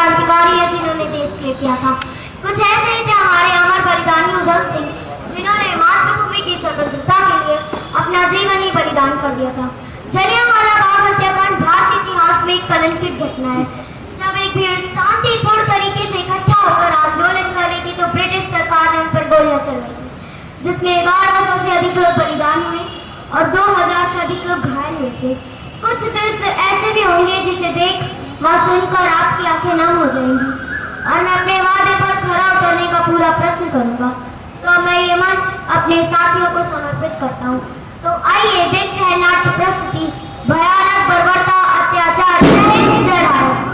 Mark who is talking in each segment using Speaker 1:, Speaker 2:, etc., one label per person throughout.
Speaker 1: क्रांतिकारी है जिन्होंने देश के लिए किया था। कुछ ऐसे ही थे हमारे अमर बलिदानी उधम सिंह, जिन्होंने मातृभूमि की स्वतंत्रता के लिए अपना जीवन ही बलिदान कर दिया था। जलियांवाला बाग हत्याकांड भारतीय इतिहास में एक कलंकित घटना है। जब एक भीड़ शांतिपूर्ण तरीके से इकट्ठा होकर आंदोलन कर रही थी तो ब्रिटिश सरकार ने उन पर गोलियां चलाई थी, जिसमें 1200 से अधिक लोग बलिदान हुए और 2000 से अधिक लोग घायल हुए थे। कुछ दृश्य ऐसे भी होंगे जिसे देख व सुनकर आपकी आंखें नम हो जाएंगी और मैं अपने वादे पर खरा उतरने का पूरा प्रयत्न करूंगा। तो मैं ये मंच अपने साथियों को समर्पित करता हूँ। तो आइए देखते हैं नाट्य प्रस्तुति भयानक बर्बरता अत्याचार। जय भारत।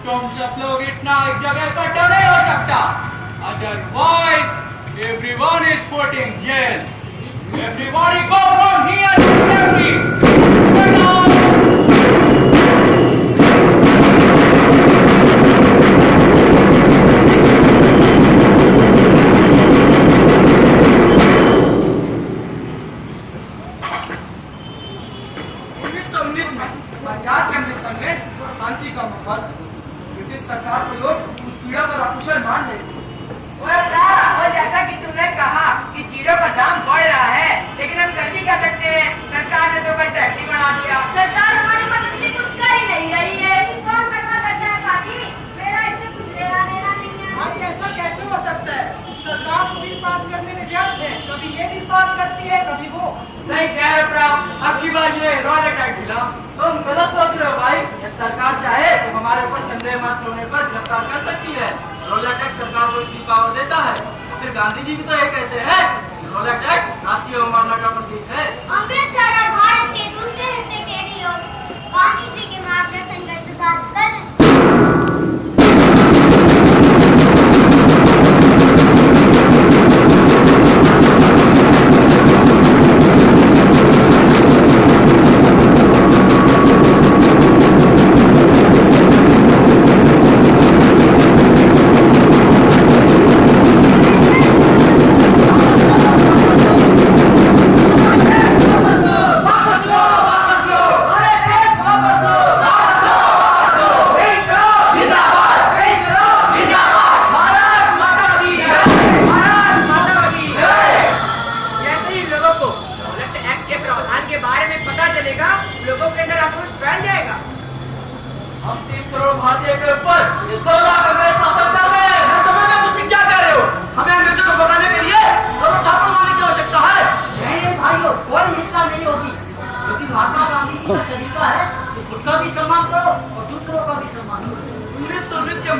Speaker 2: तुम सब लोग इतना एक जगह इकट्ठा नहीं हो सकता, otherwise everyone is put in jail. Everybody go from here to Turkey. Get out.
Speaker 3: Punjab के अमृतसर में शांति का माहौल, ब्रिटिश सरकार को अब की बार ये रॉयल अटैक मिला। तुम गलत सोच रहे हो भाई। ये सरकार चाहे तो हमारे ऊपर संदेह मत होने पर गिरफ्तार कर सकती है। रॉयल अटैक सरकार को इतनी पावर देता है। फिर गांधी जी भी तो ये कहते हैं रॉयल अटैक राष्ट्रीय अवमानना का प्रतीक है।
Speaker 1: अमृतसर और भारत के दूसरे हिस्से के भी लोग गांधी जी के मार्गदर्शन का इंतजार कर रहे हैं।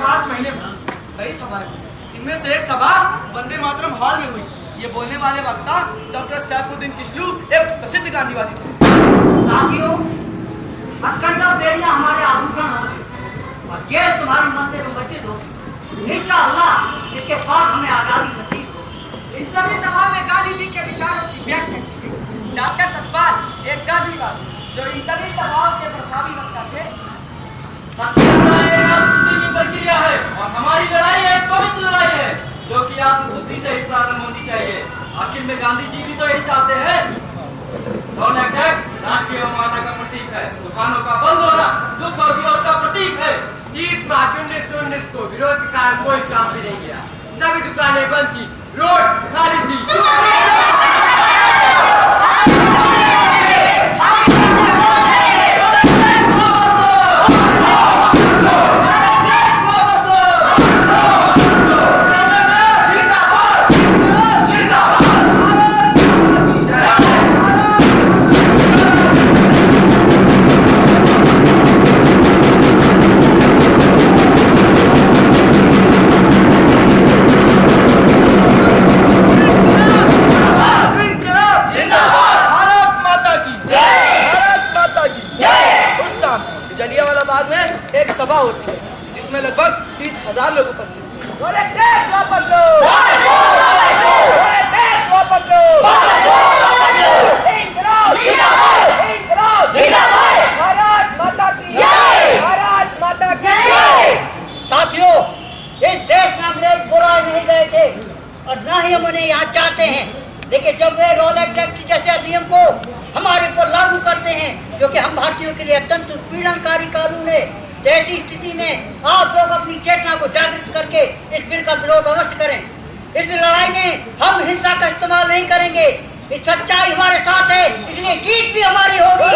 Speaker 3: मार्च महीने में कई सभाएं हुई। इनमें से एक सभा वंदे मातरम हॉल में हुई। ये बोलने वाले वक्ता डॉक्टर सैफुद्दीन किशलू एक प्रसिद्ध गांधीवादी थे।
Speaker 4: साथियों, अखंड बेड़ियां हमारे आभूषण होंगे और जेल तुम्हारी मंदिर में मस्जिद होगी। इंशाअल्लाह इसके पास हमें आजादी नसीब होगी।
Speaker 3: इन सभी सभा में गांधी जी के विचारों की व्याख्या की गई। डॉक्टर सतपाल एक गांधीवादी जो इन सभी सभाओं के प्रभावी वक्ता थे। सत्याग्रह एक आत्मशुद्धि की प्रक्रिया है और हमारी लड़ाई एक पवित्र लड़ाई है जो कि आत्मशुद्धि से ही प्रारंभ होनी चाहिए। आखिर में गांधी जी भी तो यही चाहते हैं। रॉयल अटैक राष्ट्रीय अवमानना का प्रतीक है। दुकानों का बंद होना दुख और विरोध का प्रतीक है।
Speaker 5: 30 मार्च 1919 को विरोध के कारण कोई काम भी नहीं किया। सभी दुकानें बंद थी, रोड खाली थी।
Speaker 3: सभा होती है जिसमें लगभग 30,000 लोग उपस्थित थे।
Speaker 4: साथियों, इस देश में अंग्रेज बुरा नहीं गए थे और न ही हम उन्हें यहाँ चाहते हैं। लेकिन जब वे रॉयल अटैक जैसे अधिनियम को हमारे ऊपर लागू करते हैं जो कि हम भारतीयों के लिए अत्यंत उत्पीड़नकारी कानून है, तो ऐसी स्थिति में आप लोग अपनी चेतना को जागृत करके इस बिल का विरोध अवश्य करें। इस लड़ाई में हम हिंसा का इस्तेमाल नहीं करेंगे। इस सच्चाई हमारे साथ है, इसलिए जीत भी हमारी होगी।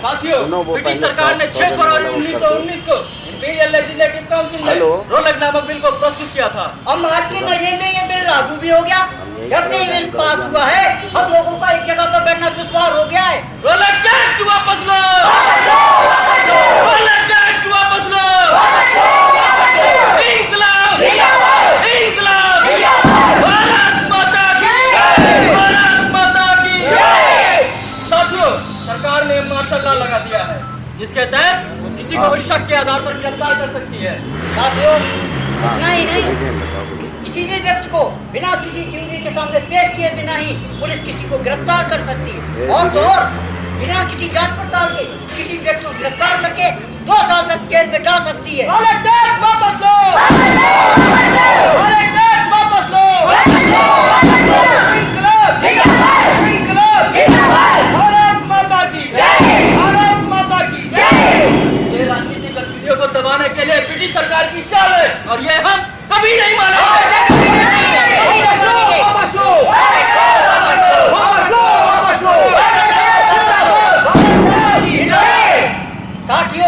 Speaker 3: साथियों, ब्रिटिश सरकार ने 6 फरवरी 1919 को इंपीरियल लेजिस्लेटिव काउंसिल में रोलक नामक बिल को प्रस्तुत किया था।
Speaker 4: अब मार्च के महीने में ये बिल लागू भी हो गया। जब से ये बिल पास हुआ है हम लोगों का एक जगह पर बैठना दुश्वार हो गया है।
Speaker 3: रोलक टैक्स वापस लो, रोलक टैक्स वापस लो, इंकलाब, इंकलाब, भारत माता की जय, भारत माता की जय। साथियों, सरकार ने मार्शल लॉ लगा दिया है जिसके तहत वो किसी को भी शक के आधार पर गिरफ्तार कर सकती है।
Speaker 4: साथियों, इतना ही नहीं, किसी भी व्यक्ति को बिना किसी ड्यूटी के सामने पेश किए बिना ही पुलिस किसी को गिरफ्तार कर सकती है। और तो और बिना किसी जांच पड़ताल के किसी व्यक्ति को गिरफ्तार करके 2 साल तक जेल में डाल सकती है।
Speaker 3: वापस लो, वापस लो, इंकलाब, इंकलाब, भारत माता की जय, भारत माता की जय। ये राजनीतिक गतिविधियों को दबाने के लिए ब्रिटिश सरकार की चाल है और ये हम कभी नहीं मानेंगे। वापस लो, वापस लो,
Speaker 4: साथियों,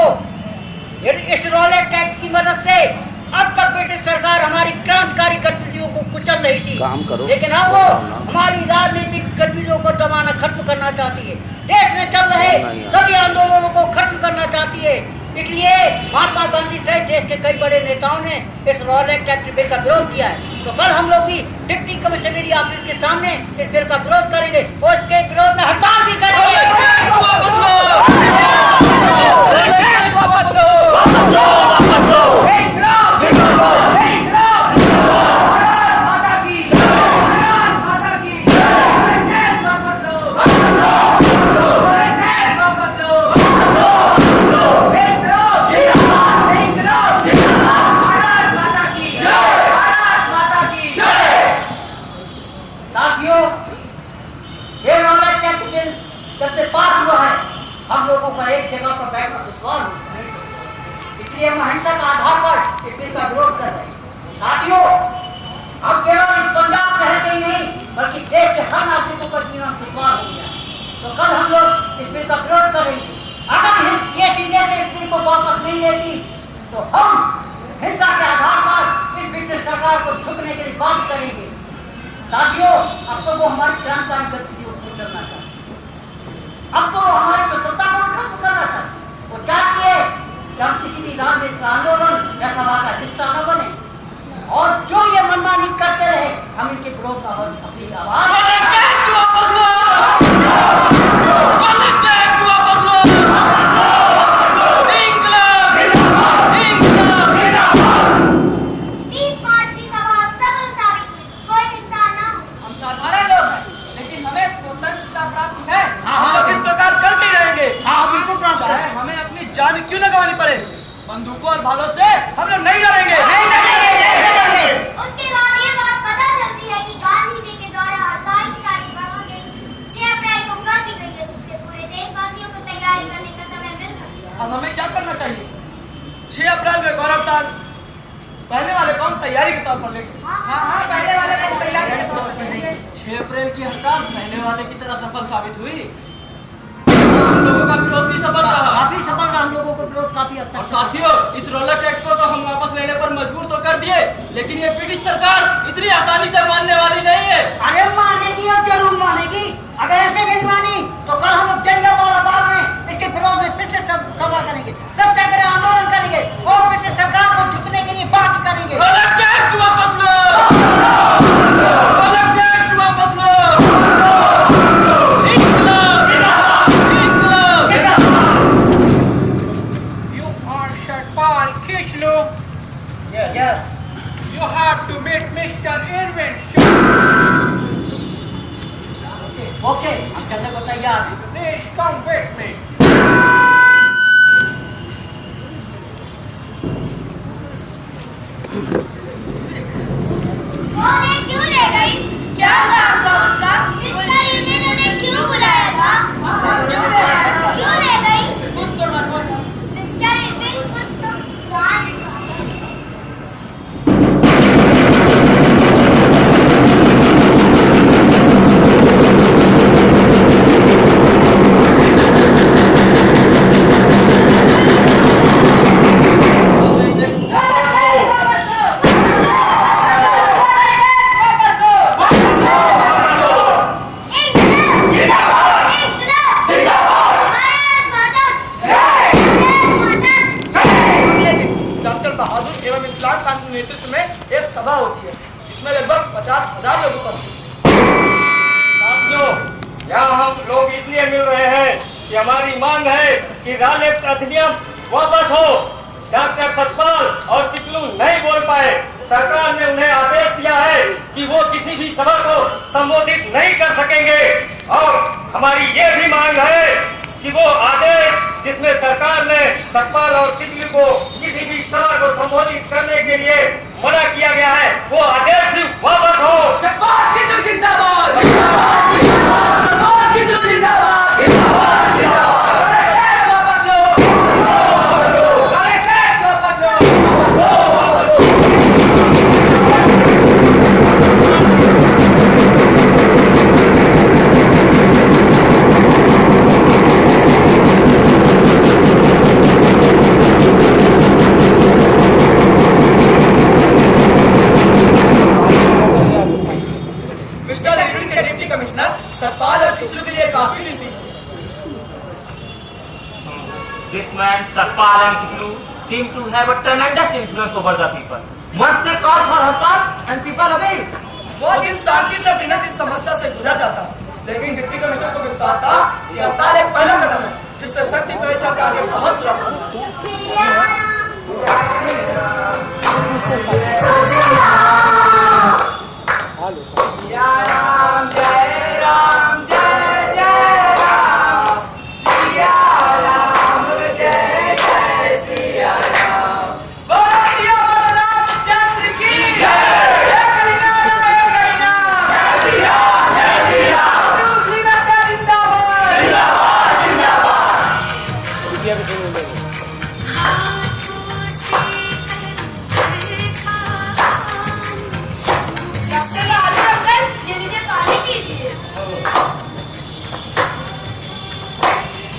Speaker 6: काम करो।
Speaker 4: लेकिन अब वो हमारी राजनीतिक गतिविधियों को दबाना खत्म करना चाहती है। देश में चल रहे सभी आंदोलनों को खत्म करना चाहती है। इसलिए महात्मा गांधी सहित देश के कई बड़े नेताओं ने इस रॉयल एक्ट बिल का विरोध किया है। तो कल हम लोग भी डिप्टी कमिश्नरी ऑफिस के सामने इस बिल का विरोध करेंगे और इसके विरोध में हड़ताल भी अहिंसक आधार पर इस बिल का विरोध कर रहे हैं। साथियों, हम केवल इस पंजाब शहर के ही नहीं बल्कि देश के हर नागरिकों का जीवन दुश्वार हो गया। तो कल हम लोग इस बिल का विरोध करेंगे। अगर ये चीजें इस बिल को वापस नहीं लेती तो हम हिंसा के आधार पर इस ब्रिटिश सरकार को झुकने के लिए बात करेंगे। साथियों, अब तो वो हमारी क्रांतिकारी गतिविधियों को करना चाहते, अब तो हमारी स्वतंत्रता को खत्म करना चाहते। वो चाहती है कि हम किसी भी राजनीतिक आंदोलन या सभा का हिस्सा न बने और जो ये मनमानी करते रहे हम इनके विरोध का अपनी आवाज
Speaker 3: जान क्यों न गंवानी पड़े, बंदूकों और भालों से हम लोग नहीं डरेंगे।
Speaker 1: उसके बाद ये बात पता चलती है कि गांधी जी के द्वारा हड़ताल की तारीख बढ़ा के 6 अप्रैल को कर दी गई है, जिससे पूरे देशवासियों को तैयारी करने का समय मिल सकता है।
Speaker 3: अब हमें क्या करना चाहिए? 6 अप्रैल में गौरव हड़ताल पहले वाले कौन तैयारी के तौर पर लेंगे? हाँ, पहले वाले कौन तैयारी के तौर पर लेंगे। 6 अप्रैल की हड़ताल पहले वाले की तरह सफल साबित हुई, हम लोगों का विरोध भी सफल रहा,
Speaker 4: काफी सफल रहा, हम लोगों को विरोध काफी हद तक।
Speaker 3: और साथियों, इस रोलर एक्ट को तो हम वापस लेने पर मजबूर तो कर दिए, लेकिन ये ब्रिटिश सरकार इतनी आसानी से मानने वाली नहीं है।
Speaker 4: अरे मानेगी और जरूर मानेगी। अगर ऐसे नहीं मानी तो कल हम लोग जलियांवाला बाग में इसके विरोध में फिर से सभा करेंगे, सत्याग्रह आंदोलन करेंगे और ब्रिटिश सरकार को झुकने के लिए बात करेंगे।
Speaker 3: रोलर एक्ट वापस लो, रोलर एक्ट वापस लो।
Speaker 2: Yes. You have to meet Mr. Irwin.
Speaker 4: Okay, हम चलने को तैयार हैं।
Speaker 2: Please come with me.
Speaker 1: वो उन्हें क्यों ले गई? क्या काम था उसका? मिस्टर इरविन उन्हें क्यों बुलाया था? क्यों ले गई?
Speaker 3: कुछ तो गड़बड़ है।
Speaker 1: मिस्टर इरविन कुछ तो ध्यान
Speaker 3: नेतृत्व में एक सभा होती है जिसमें लगभग 50,000 लोग उपस्थित हैं।
Speaker 2: साथियों, यहाँ हम लोग इसलिए मिल रहे हैं कि हमारी मांग है कि रॉयल एक्ट अधिनियम वापस हो। डॉक्टर सतपाल और किचलू नहीं बोल पाए। सरकार ने उन्हें आदेश दिया है कि वो किसी भी सभा को संबोधित नहीं कर सकेंगे और हमारी ये भी मांग है कि वो आदेश जिसमें सरकार ने सतपाल और किचलू को किसी भी सभा को संबोधित करने के लिए मना किया गया है, वो आदेश भी वापस हो।
Speaker 3: सतपाल किचलू जिंदाबाद, जिंदाबाद, जिंदाबाद, सतपाल किचलू जिंदाबाद, जिंदाबाद, जिंदाबाद। वापस लो, वापस लो, वापस लो।
Speaker 6: This man Satpal and Kichlu seem to have a tremendous influence over the people. Must they call for hartal and people obey?
Speaker 3: वो दिन शांति से बिना इस समस्या से गुजर जाता, लेकिन डिप्टी कमिश्नर को विश्वास था कि हड़ताल एक पहला कदम है जिससे शक्ति प्रदर्शन का आगे बहुत बुरा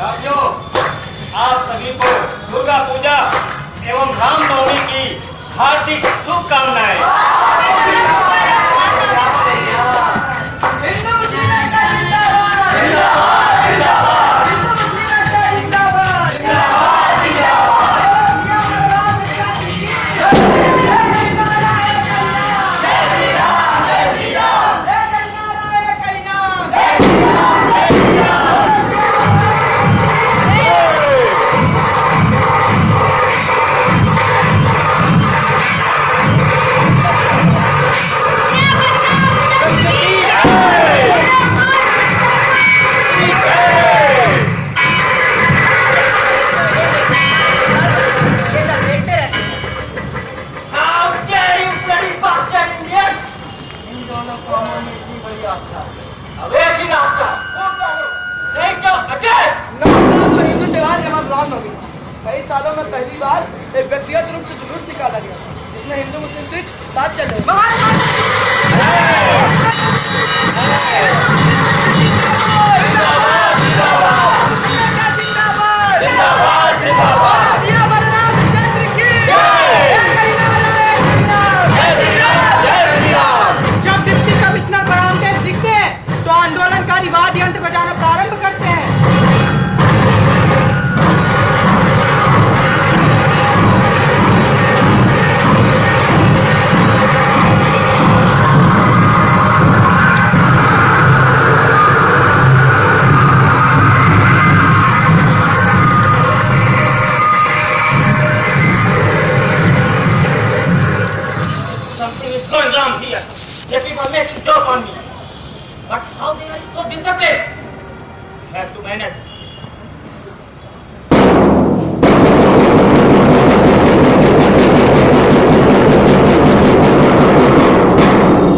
Speaker 2: साथियों, आप सभी को दुर्गा पूजा एवं रामनवमी की हार्दिक शुभकामनाएं। कई सालों में पहली बार एक व्यक्तिगत रूप से जुलूस निकाला गया जिसमें हिंदू मुस्लिम सिख साथ चले। जब डिप्टी कमिश्नर बराम केस दिखते हैं तो आंदोलनकारी वाद्य यंत्र बजाना प्रारंभ करते हैं।
Speaker 6: Something is going wrong here. The people making joke on me. But how they are so disciplined? I have to manage.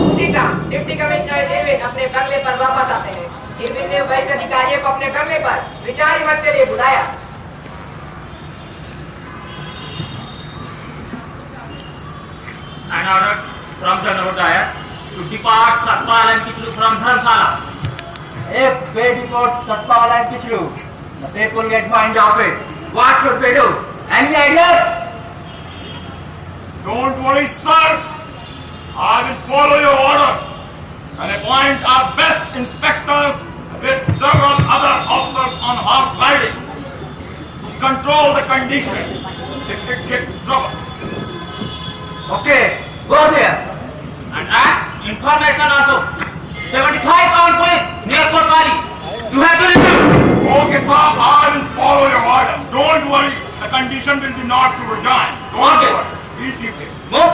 Speaker 3: उसी शाम डिप्टी कमिश्नर इरविन अपने बंगले पर वापस आते हैं। इरविन ने वरिष्ठ अधिकारियों को अपने बंगले पर विचार विमर्श के लिए बुलाया।
Speaker 6: An order from the Navodaya to depart Satpal and Kichlu from Dharamsala. If they deport Satpal and Kichlu, the people get wind of it. What should we do? Any ideas?
Speaker 7: Don't worry, sir. I will follow your orders and appoint our best inspectors with several other officers on horse riding to control the condition if it gets trouble.
Speaker 6: Okay, go there. And information also. 75-pound police near Kotwali. You have to listen.
Speaker 7: Okay, sir. I will follow your orders. Don't worry. The condition will be not to resign. Don't
Speaker 6: Okay.
Speaker 7: worry. Please see this.
Speaker 6: Move.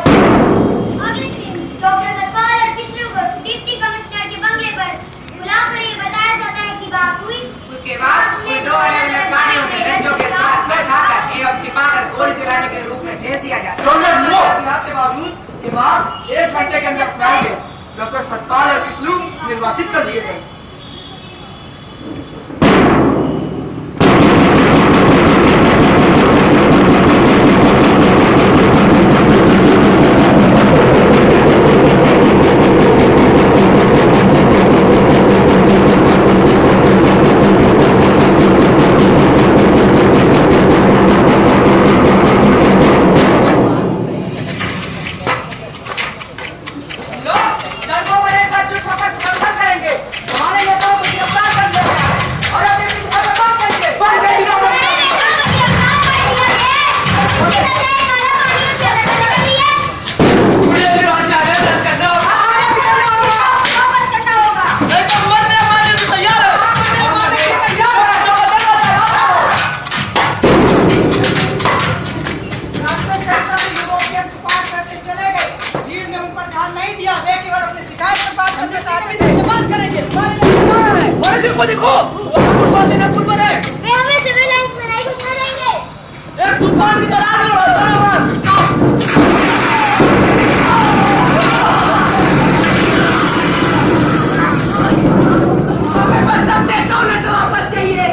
Speaker 1: अगले दिन doctor Satpal और किचलू को deputy commissioner के बंगले पर बुलाकर ये बताया जाता है कि बात हुई।
Speaker 3: उसके बाद उन्हें दो अलग-अलग गाड़ियों में रंजों के साथ बैठाकर एवं छिपाकर गोली चलाने के रूप में भेज दिया जाता है।
Speaker 6: Soldiers, move.
Speaker 3: के बावजूद ये बात 1 घंटे के अंदर फैल गई। डॉक्टर सतपाल और किचलू निर्वासित कर दिए गए। सड़कों पर एक साथ जुट होकर प्रदर्शन करेंगे। हमारे को देखो, वो फुटबॉल देना फुटबॉल है।
Speaker 1: वे हमें सिविल लाइंस में नहीं घुसने देंगे।
Speaker 3: एक तूफान की तरह आगे बढ़ो। बस हमने दोनों तो वापस चाहिए।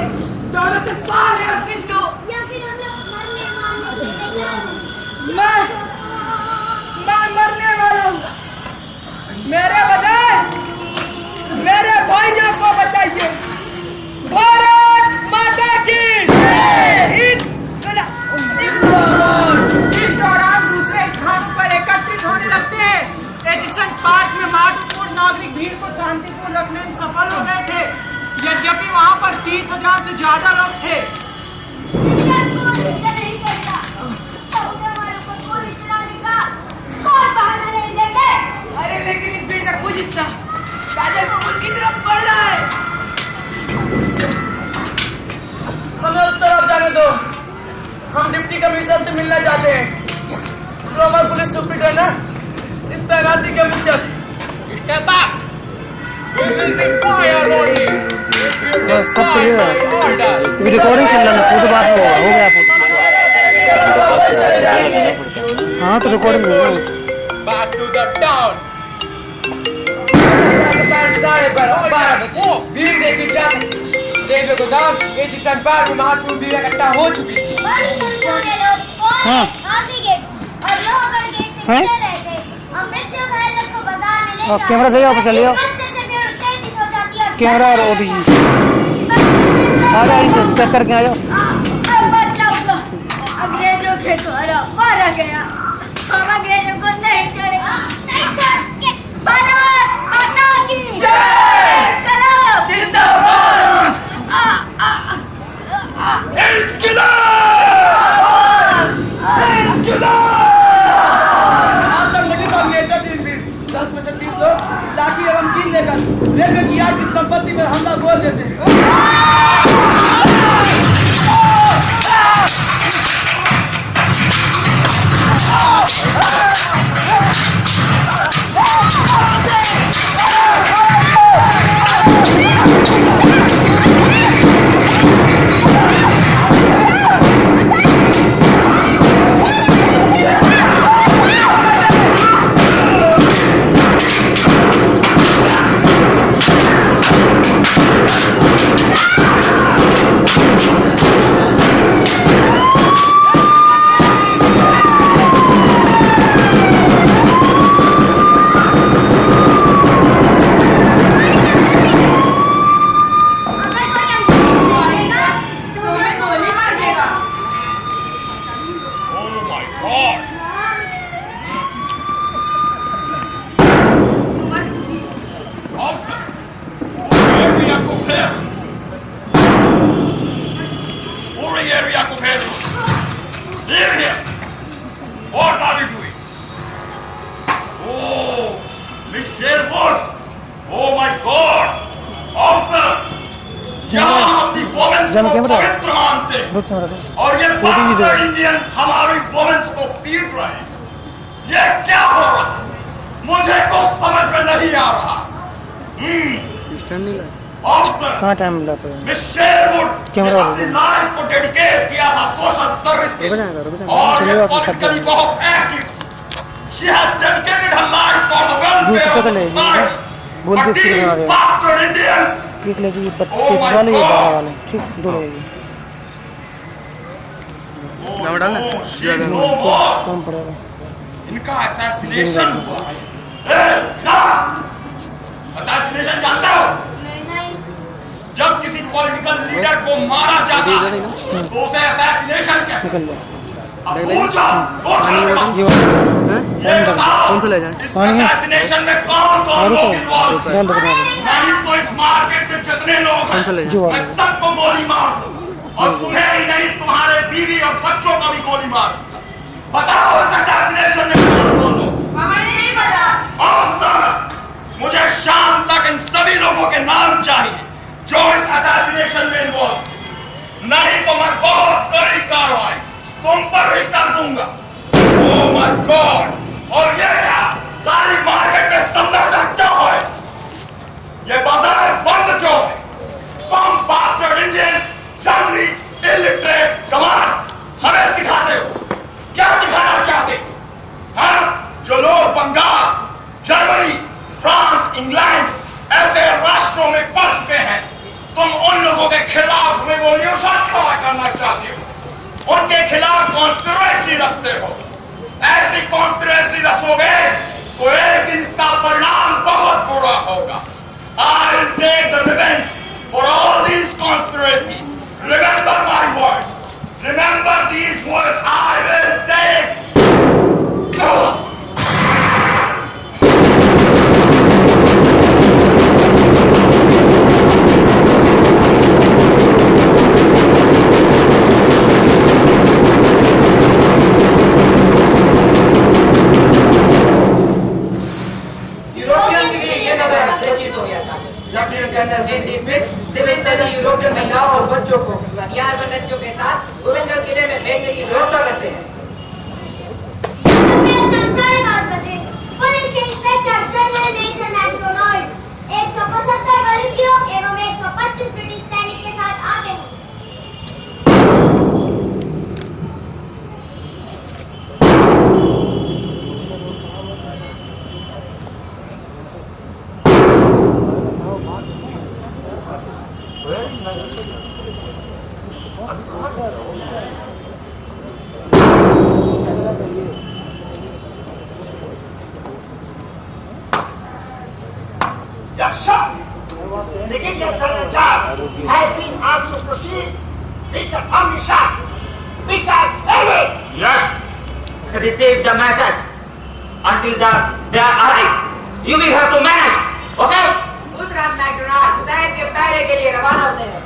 Speaker 3: दोनों से पार है और किंतु
Speaker 1: या फिर हम लोग मरने मारने के तैयार हैं।
Speaker 3: मैं मरने वाला हूँ। मेरे बजाय मेरे भाइयों को बचाइए। भारत माता की
Speaker 8: इस दौरान दूसरे स्थानों पर एकत्रित होने लगते हैं। एचिसन पार्क में महत्वपूर्ण नागरिक भीड़ को शांतिपूर्ण रखने में सफल हो गए थे, यद्यपि वहां पर 30,000 से ज्यादा लोग थे।
Speaker 3: अरे लेकिन इस भीड़ का कुछ हिस्सा गाजीपुर की तरफ बढ़ रहा है। हमें उस तरफ जाने दो। हम डिप्टी कमिश्नर से मिलना चाहते हैं। ग्लोबल पुलिस सुप्रिंटेंडेंट इस तैनाती के मुखिया से। Step back. We will require only if you comply my order.
Speaker 9: Recording चल रहा है, फोटो बाद में हो गया फोटो। हाँ तो रिकॉर्डिंग हो गया।
Speaker 8: Back to the town.
Speaker 5: भीड़ देखी जा सकती। रेलवे गोदाम एचिसन पार्क में महत्वपूर्ण भीड़ इकट्ठा हो चुकी थी।
Speaker 1: बड़ी संख्या में लोग
Speaker 9: हाँ।
Speaker 1: हाथी गेट और लोहगढ़ गेट से
Speaker 9: हैं?
Speaker 1: गुजर रहे थे। हम मृत्यु घायल को बाजार में ले
Speaker 9: और कैमरा ले जाओ, वापस ले आओ।
Speaker 1: गुस्से से भीड़ उत्तेजित हो जाती है और
Speaker 9: कैमरा और ओटीजी आ जाओ, इनको चेक करके आ जाओ।
Speaker 10: अंग्रेजों के द्वारा मारा गया। हम अंग्रेजों को नहीं छोड़ेंगे।
Speaker 1: नहीं छोड़ेंगे।
Speaker 10: भारत माता की जय। सलाम।
Speaker 3: जिंदाबाद। असंगठित और नेतृत्व भीड़ 10 में से 30 लोग लाठी एवं कील लेकर रेलवे की यार्ड की संपत्ति पर हमला बोल देते हैं।
Speaker 1: अगर कोई अंग्रेज मारेगा तो हमें गोली मार देगा।
Speaker 7: Oh my God! Officers, area को घेर। पूरे एरिया को घेर। Here, here. What are you doing? Oh, Miss Sherwood. Oh my God! Officers, यहाँ हम अपनी वोमेंस
Speaker 9: जम
Speaker 7: को
Speaker 9: कैमरा।
Speaker 7: पवित्र मानते हैं।
Speaker 9: बहुत कैमरा था।
Speaker 7: और ये
Speaker 9: फोटो भी दो।
Speaker 7: बास्टर्ड इंडियंस हमारी वोमेंस को पीट रहे हैं। ये क्या हो रहा है? मुझे कुछ समझ में नहीं आ रहा। ऑफिसर,
Speaker 9: कहाँ टाइम मिला था?
Speaker 7: मिस शेरवुड
Speaker 9: कैमरा
Speaker 7: ने
Speaker 9: वाला।
Speaker 7: अपनी लाइफ को डेडिकेट किया था सोशल सर्विस के
Speaker 9: रुक
Speaker 7: लिए।
Speaker 9: जाएगा, रुक जाएगा।
Speaker 7: और
Speaker 9: चलिए
Speaker 7: ये
Speaker 9: आप थक
Speaker 7: पॉलिटिकली
Speaker 9: गए।
Speaker 7: बहुत active. She has dedicated her life for the welfare
Speaker 9: पकड़
Speaker 7: of
Speaker 9: ले,
Speaker 7: society.
Speaker 9: बोल
Speaker 7: But
Speaker 9: के फिर
Speaker 7: these
Speaker 9: आ गए।
Speaker 7: bastard Indians,
Speaker 9: एक ले जी,
Speaker 7: Oh
Speaker 9: 32
Speaker 7: my
Speaker 9: वाले, ये
Speaker 7: God.
Speaker 9: 12 वाले, ठीक दो लोग।
Speaker 7: oh, she is no more.
Speaker 9: कम पड़ेगा।
Speaker 5: इनका असैसिनेशन हुआ है।
Speaker 7: असैसिनेशन जानते हो? जब किसी पॉलिटिकल लीडर को मारा जाता है तो उसे असैसिनेशन कहते हैं।
Speaker 9: निकल जाए।
Speaker 7: अब भूल जाओ,
Speaker 9: ये
Speaker 7: ये बताओ,
Speaker 9: कौन सा ले जाए?
Speaker 7: इस
Speaker 9: पानी है?
Speaker 7: assassination में कौन-कौन लोग involved हैं?
Speaker 9: डाल रखना है।
Speaker 7: नहीं तो इस मार्केट में जितने लोग हैं,
Speaker 9: जो
Speaker 7: मैं सबको गोली मार दूं और तुम्हें ही नहीं तुम्हारे बीवी और बच्चों को भी गोली मार दूं। बताओ इस assassination में कौन-कौन लोग?
Speaker 10: हमें नहीं पता।
Speaker 7: Officers, मुझे शाम तक इन सभी लोगों के नाम चाहिए जो इस assassination में involved हैं। नहीं तो मैं बहुत कड़ी कार्रवाई तुम पर भी कर दूंगा। Oh my God! और ये क्या? सारी मार्केट में सन्नाटा क्यों है? ये बाजार बंद क्यों है? सकते हो। ऐसी कॉन्स्पिरेसी रचोगे तो एक दिन इसका परिणाम बहुत बुरा होगा। I'll take the revenge for all these conspiracies. Remember my words. Remember these words. I will take.
Speaker 3: European के लिए ये नजर अपेक्षित हो गया था। Lieutenant colonel Henry Smith civil surgeon European महिलाओं और बच्चों को हथियार बंद बच्चों के साथ गोविंदगढ़ किले में भेजने की व्यवस्था करते हैं।
Speaker 1: साढ़े 5 बजे पुलिस के इंस्पेक्टर जनरल मेजर मैकडोनाल्ड 175 बलूचियों एवं 125 ब्रिटिश सैनिक के साथ आगे हैं।
Speaker 4: Brigadier Colonel Charles has been asked to proceed. Mr. Omnishat, Mr. David.
Speaker 6: Yes. Receive the message. Until they arrive, you will have to manage. Okay?
Speaker 3: उस रात McDonald शहर के पहरे के लिए रवाना होते हैं।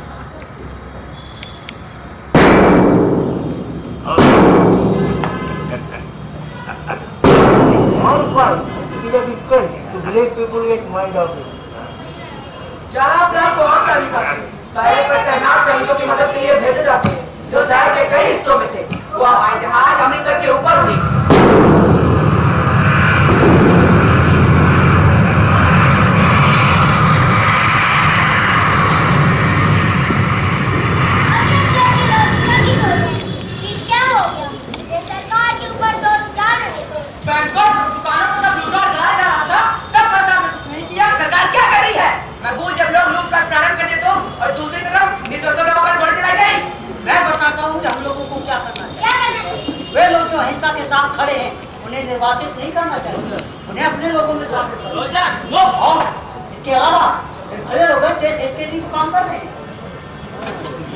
Speaker 3: ज्यादा प्लान को और सारी करते हैं। शहर पर तैनात सैनिकों की मदद के लिए भेजे जाते हैं जो शहर के कई हिस्सों में थे। वो हवाई जहाज अमृतसर के ऊपर उड़े।
Speaker 4: खड़े हैं उन्हें निर्वाचित नहीं करना चाहिए, उन्हें अपने लोगों में शामिल करो। इसके अलावा भले लोग देश के लिए काम कर रहे हैं।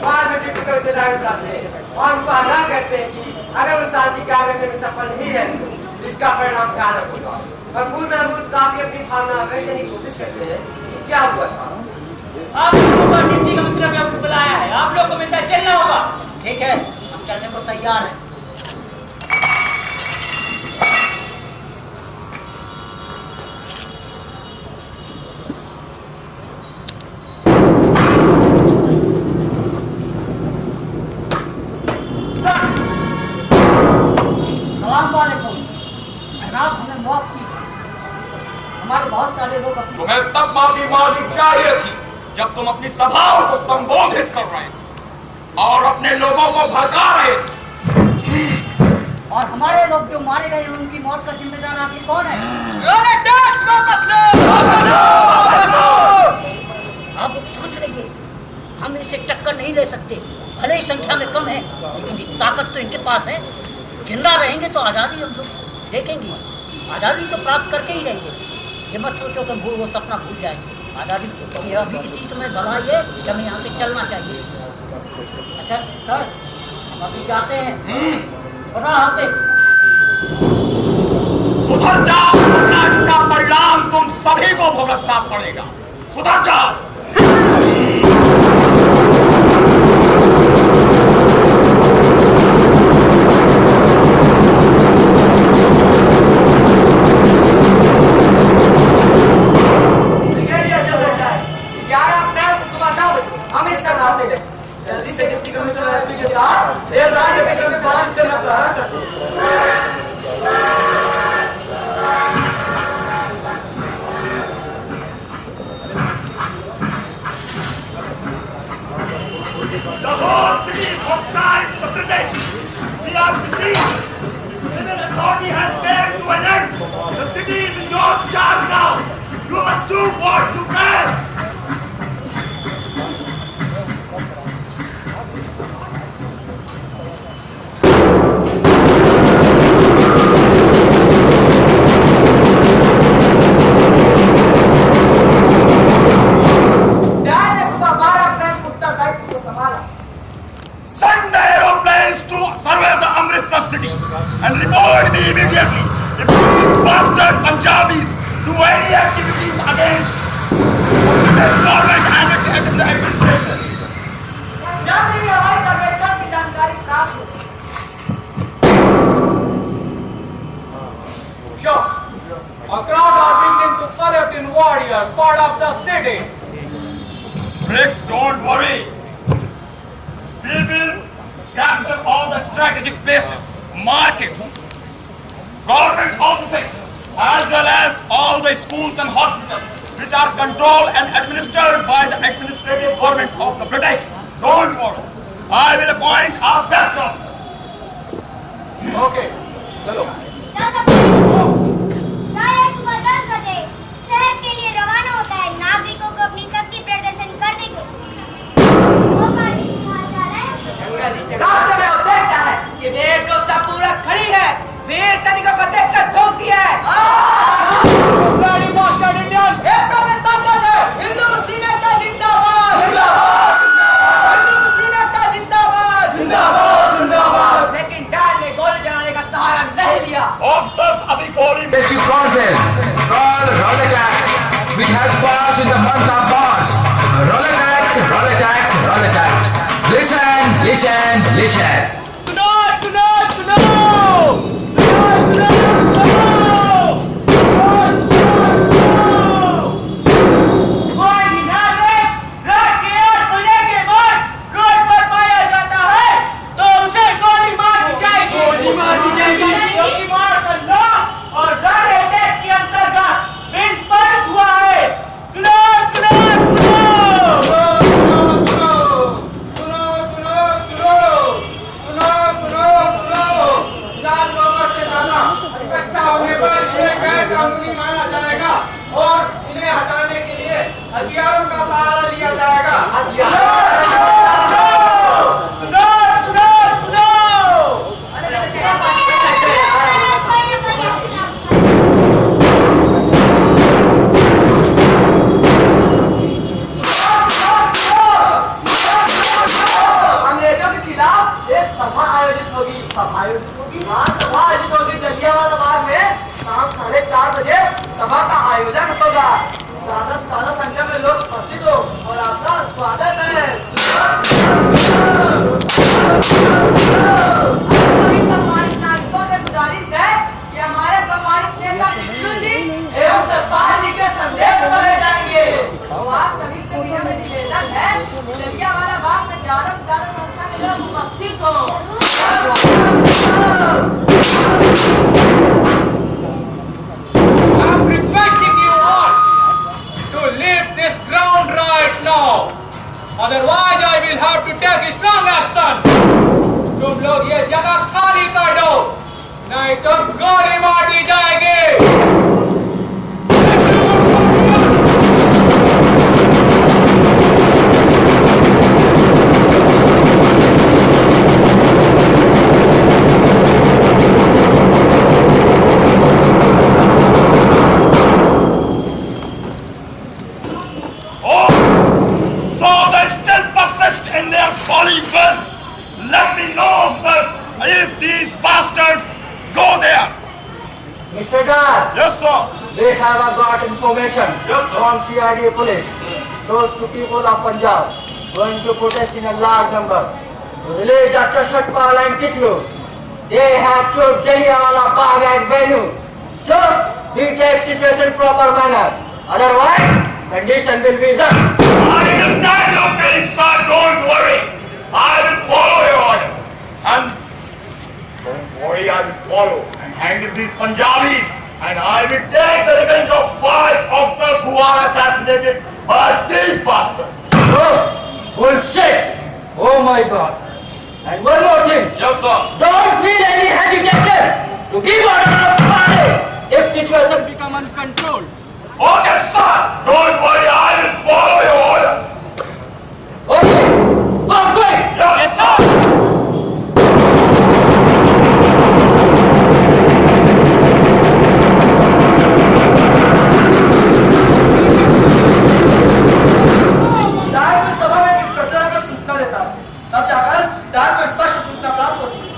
Speaker 3: बाद में डिप्टी से लाइन उठाते हैं और उनको आगाह करते हैं कि अगर वो शांति कार्य में सफल नहीं रहते तो इसका परिणाम भयानक होगा। मकबूल महमूद काफी अपनी भावना व्यक्त करने की कोशिश करते हैं कि क्या हुआ था।
Speaker 8: आप लोगों को डिप्टी कमिश्नर ने आपको बुलाया है, आप लोग को मिलकर चलना होगा।
Speaker 4: ठीक है, हम चलने को तैयार हैं। हमारे बहुत सारे लोग
Speaker 7: तुम्हें तब माफी मांगनी चाहिए थी जब तुम अपनी सभाओं को संबोधित कर रहे थे और अपने लोगों को भड़का रहे थे।
Speaker 4: और हमारे लोग जो मारे गए उनकी मौत का जिम्मेदार आखिर कौन है? आप सोच रहिए, हम इनसे टक्कर नहीं ले सकते। भले ही संख्या में कम है लेकिन ताकत तो इनके पास है। जिंदा रहेंगे तो आजादी हम लोग देखेंगे, आजादी तो प्राप्त करके ही रहेंगे। ये मत सोचो कि वो सपना भूल जाएगी। आजादी ये अभी इसी समय भलाई है जब यहाँ से चलना चाहिए। अच्छा सर, हम अभी जाते हैं।
Speaker 7: सुधर जाओ वरना इसका परिणाम तुम सभी को भुगतना पड़ेगा। सुधर जाओ।
Speaker 3: जल्दी से डिप्टी कमिश्नर के साथ रेलगाड़ी में पालन करना प्रारंभ करते हैं।
Speaker 7: The whole city is hostile to the British. We are besieged. Civil authority has came to an end. The city is in your charge now. You must do what you can.
Speaker 3: संभाला।
Speaker 7: Send the aeroplanes to survey the Amritsar city and report me immediately if these bastard Punjabis do any activities against British government and its administration.
Speaker 3: जल्द ही हवाई सर्वेक्षण की जानकारी प्राप्त हो।
Speaker 8: Sure. A crowd are beginning to collect in warriors, part of the city.
Speaker 7: Briggs, don't worry. We will capture all the strategic places, markets, government offices, as well as all the schools and hospitals, which are controlled and administered by the administrative government of the British. Don't worry. I will appoint our best officer.
Speaker 8: Okay. चलो।
Speaker 1: 10 अप्रैल सुबह 10 बजे शहर के लिए रवाना होता है नागरिकों को अपनी शक्ति प्रदर्शन करने के
Speaker 3: गांव से मैं देखता है कि भेड़ देवता पूरा खड़ी है, भेड़ सैनिकों को देखकर ठोकती है।
Speaker 8: Very bastard Indian.
Speaker 3: एक में ताकत है, हिंदू मुस्लिम एकता जिंदाबाद,
Speaker 5: जिंदाबाद,
Speaker 3: हिंदू मुस्लिम एकता जिंदाबाद,
Speaker 5: जिंदाबाद, जिंदाबाद।
Speaker 3: लेकिन डैड ने गोली चलाने का सहारा नहीं लिया।
Speaker 7: Officers, abhi calling.
Speaker 5: District Council, call Rollet Act, which has passed in the month of March. Rollet Act, Rollet Act, Rollet Act. Listen, listen, listen.
Speaker 8: सुनो, सुनो, सुनो, सुनो, कोई भी नागरिक रात के 8 बजे के बाद रोड पर पाया जाता है तो उसे गोली मार दी जाएगी।
Speaker 5: गोली मार दी जाएगी।
Speaker 8: क्योंकि मार्शल लॉ और रॉलेट एक्ट के अंतर्गत बिल पारित हुआ है। सुनो, सुनो, सुनो।
Speaker 11: और इन्हें हटाने के लिए हथियारों का सहारा लिया जाएगा।
Speaker 8: सुनो, सुनो, सुनो।
Speaker 3: अंग्रेजों के खिलाफ एक सभा आयोजित होगी, सभा आयोजित होगी जलियांवाला बाग में शाम 4:30 बजे सभा का आयोजन होगा। ज्यादा से ज्यादा संख्या में लोग उपस्थित हो और आपका स्वागत है। सभी सम्मानित नागरिकों से गुजारिश है कि हमारे सम्मानित नेता किचलू जी एवं सरपाल जी के संदेश पढ़े जाएंगे। तो आप सभी से मेरा निवेदन है जलियांवाला बाग में ज्यादा से ज्यादा संख्या में लोग उपस्थित हो।
Speaker 8: I'm requesting you all to leave this ground right now. Otherwise, I will have to take strong action. तुम लोग ये जगह खाली कर दो, नहीं तो गोली मार दी जाएगी।
Speaker 7: So they still persist in their folly wills. Let me know, sir, if these bastards go there.
Speaker 6: Mr. Dar,
Speaker 7: Yes, sir.
Speaker 6: they have got information
Speaker 7: Yes, sir.
Speaker 6: from CID police. Shows to people of Punjab going to protest in a large number to release Dr. Satpal and Kichlu. They have choked Jallianwala Bagh as venue. So, we take situation proper manner. Otherwise, condition will be done.
Speaker 7: I understand your feelings, sir. Don't worry. I will follow your orders. And don't worry, I will follow and handle these Punjabis. And I will take the revenge of 5 officers who are assassinated by these bastards.
Speaker 6: Oh, bullshit! Oh my God! And one more thing.
Speaker 7: Yes, sir.
Speaker 6: Don't feel any hesitation to give order of fire if situation become uncontrolled.
Speaker 7: Okay, sir. Don't worry, I will follow your orders.
Speaker 6: Okay, perfect.
Speaker 7: Yes, sir.
Speaker 11: सभा में किस प्रकार का सूचना देता है।
Speaker 3: तब जाकर डर को स्पष्ट सूचना प्राप्त होती है।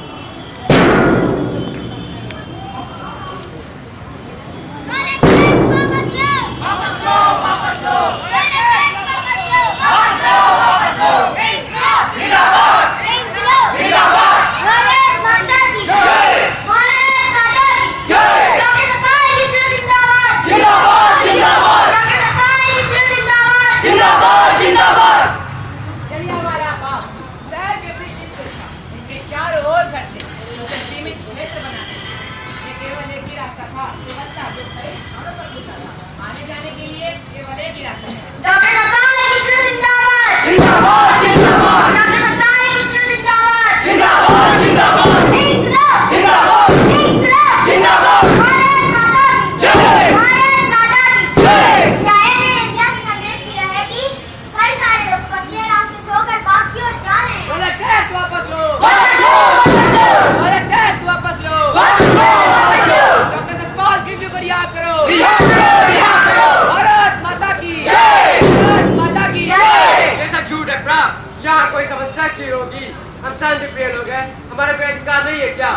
Speaker 3: यहाँ कोई समस्या क्यों होगी? हम शांति प्रिय लोग हैं, हमारा कोई अधिकार नहीं है क्या?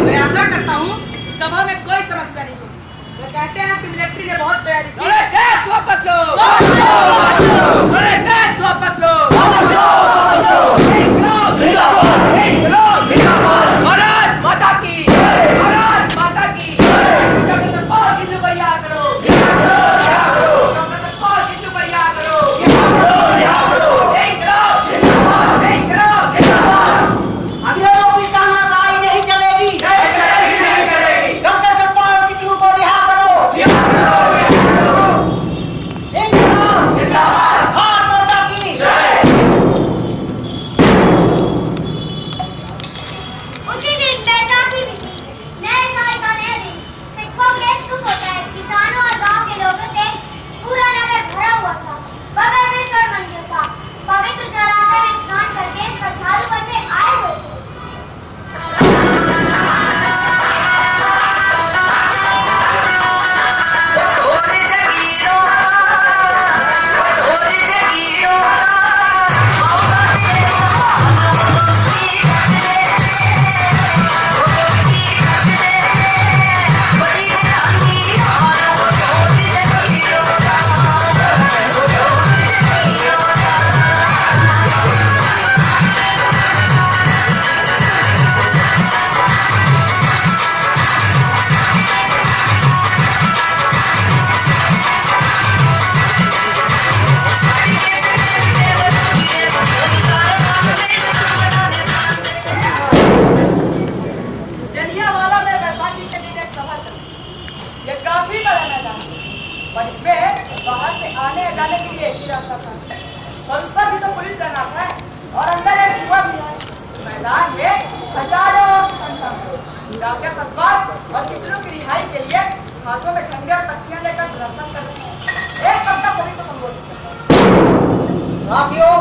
Speaker 3: मैं आशा करता हूँ सभा में कोई समस्या नहीं होगी। वो कहते हैं कि मिलिट्री ने बहुत तैयारी की। वापस लो, वापस लो, भारत माता की, भारत माता की। डॉक्टर सतपाल की शुक्रिया करो, डॉक्टर सतपाल की शुक्रिया करो।
Speaker 4: अंग्रेजों की तानाशाही नहीं चलेगी, नहीं चलेगी, नहीं चलेगी। डॉक्टर सतपाल किचलू को रिहा करो, जिंदाबाद, भारत माता की जय।
Speaker 1: उसी दिन बैसाखी भी थी, नए साल का नया दिन। सिखों के सुख होता है, किसानों और गांव के लोगों से पूरा नगर भरा हुआ था। बगल में स्वर्ण मंदिर था, पवित्र जलाशय में स्नान करके श्रद्धालु वन में आए हुए थे।
Speaker 3: जलियांवाला में बैसाखी के दिन एक सभा चली। ये काफी बड़ा मैदान था, पर इसमें बाहर से आने जाने के लिए एक ही रास्ता था, और उस पर भी तो पुलिस तैनात है, और अंदर एक कुआं भी है। मैदान में हजारों की संख्या में डॉक्टर सतपाल और किचलू की रिहाई के लिए हाथों में झंडे और पत्तियां लेकर प्रदर्शन कर रहे हैं। एक वक्ता सभी को संबोधित करता है।
Speaker 4: साथियों,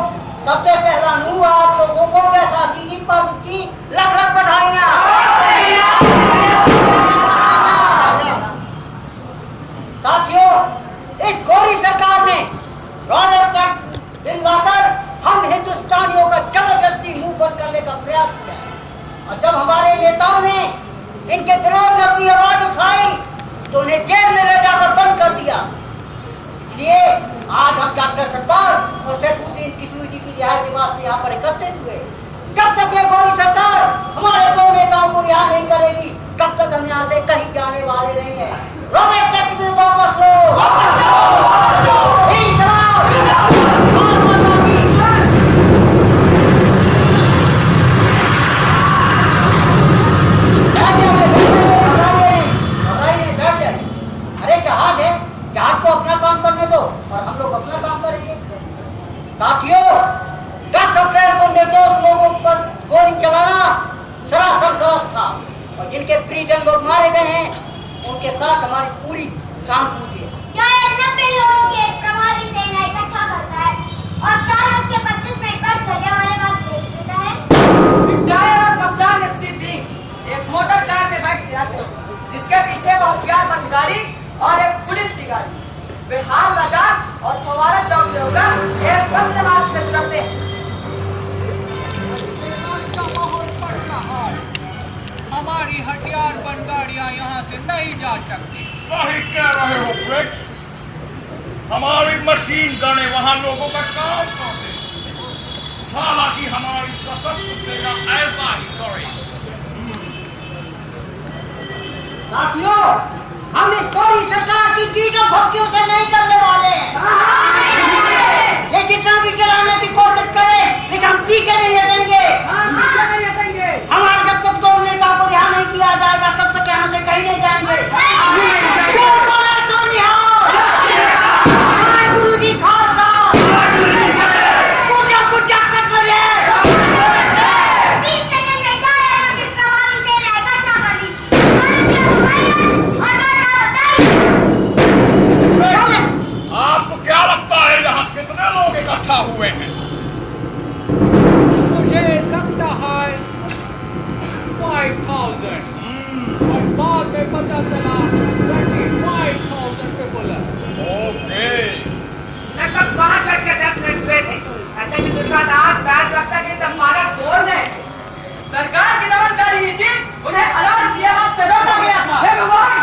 Speaker 4: सबसे पहला नू आप लोगों को बैसाखी की पर्व की लख लख बधाइयां। साथियों, इस गोरी सरकार ने रॉलेट एक्ट बिल लाकर हम हिंदुस्तानियों का जबरदस्ती मुंह बंद करने का प्रयास किया, और जब हमारे नेताओं ने इनके विरोध में अपनी आवाज उठाई तो उन्हें जेल में ले जाकर बंद कर दिया। इसलिए आज हम डॉक्टर सतपाल और सैफुद्दीन किचलू जी की रिहाई के वास्ते यहाँ पर एकत्रित हुए। जब तक ये गोरी सरकार हमारे दो नेताओं को रिहा नहीं करेगी, तब तक हम यहाँ से कहीं जाने वाले नहीं है। रॉलेट एक्ट में वापस लो, वापस लो, वापस लो। अरे जहाज है, जहाज को अपना काम करने दो और हम लोग अपना काम करेंगे। साथियों, 10 अप्रैल को निर्दोष लोगों पर गोली चलाना सरासर गलत था, और जिनके परिजन लोग मारे गए हैं उनके साथ हमारी पूरी सहानुभूति है।
Speaker 1: क्या 90 लोगों की एक प्रभावी सेना इकट्ठा करता है और 4:25 पर जलियांवाला बाग भेज देता है?
Speaker 3: रिटायर कप्तान
Speaker 8: अनपढ़ गाड़ियां यहाँ से नहीं जा सकती।
Speaker 7: सही कह रहे हो ब्रिट। हमारी मशीन गने वहां लोगों का काम करते, हालांकि हमारी सशस्त्र सेना ऐसा ही करे।
Speaker 4: साथियों, हम इस थोड़ी सरकार की कीटों भक्तियों से नहीं करने वाले हैं। ये जितना भी चलाने की कोशिश करें, लेकिन हम पीछे नहीं हटेंगे। हमारा जब तक तोड़ने का को ध्यान नहीं किया जाएगा, तब तक हम कहीं नहीं जाएंगे। गुरु जी खालसा, पूजा पूजा कर रहे हैं।
Speaker 1: 20 सेकंड में 4000 की कमानी से इकट्ठा कर ली। गुरुजी को बैठ और बताइए।
Speaker 7: आपको क्या लगता है यहाँ कितने लोग इकट्ठा हुए हैं?
Speaker 8: मुझे लगता है 5000 और बाद में पता चला 25,000 पीपल है।
Speaker 7: ओके,
Speaker 3: लगभग 5 करके 10 मिनट बैठे। अच्छा कि दुकानदार बैठ लगता कि सम्मानक बोल रहे। सरकार की दमनकारी नीति उन्हें अलार्म की आवाज से रोका गया था। हे भगवान!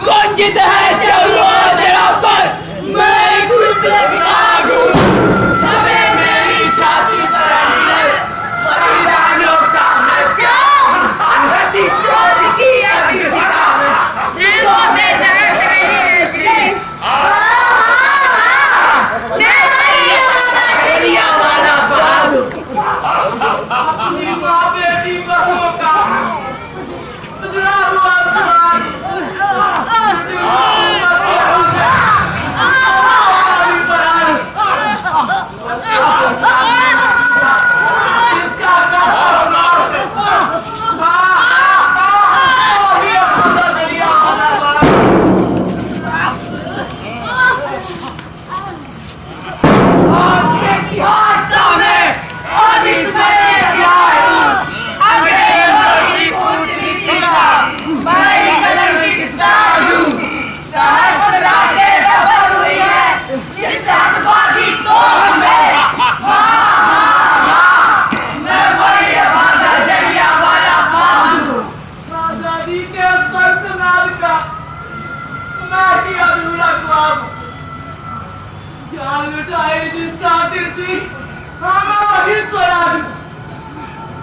Speaker 10: कुंजित है पर मैं ग्रुप मेरी छाती पर बलिदानों का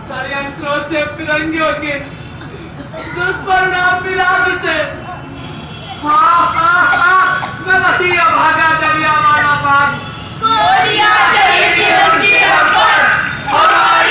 Speaker 8: षड्यंत्रों से फिरंगियों के दुष्परिणाम मिलाद से मैं वही भागा जलियांवाला बाग
Speaker 10: गोलियां चली थी उनकी ऊपर और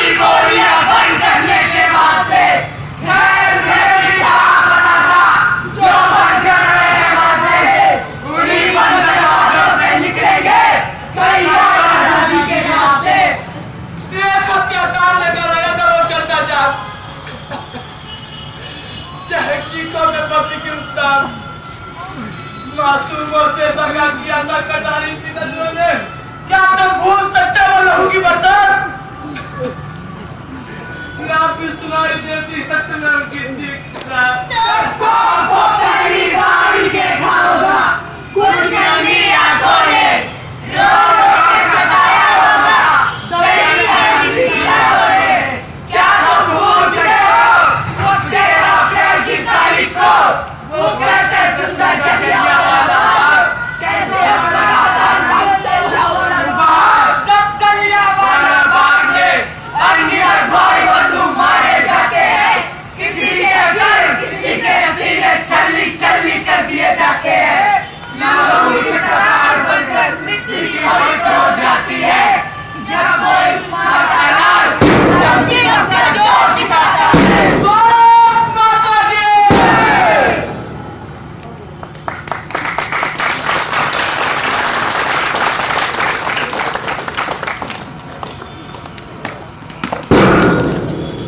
Speaker 11: मासूमों से दगा किया था कटारी की नजरों ने। क्या तुम भूल सकते हो लहू की बरसात? क्या भी सुनाई देती है तुम्हें उनकी चीखना?
Speaker 10: पहली बार ही देखा होगा कुछ रंगी आंखों ने रो रो के सताया होगा तेरी रंगी आंखों ने। क्या तुम भूल चुके हो उस तेरा अप्रैल की तारीख को वो कैसे सुंदर गलियां वाला कैसे अपना
Speaker 11: जब जलियांवाला बाग में
Speaker 10: अनगिनत भाई बंधु मारे जाते हैं किसी के सर किसी के सीने छल्ली छल्ली कर दिए जाते हैं। लहू की कतार बनकर मिट्टी की पवित्र हो जाती है जब कोई उसका ऐलान तमसीलों का जोर दिखाता है।
Speaker 11: माता जी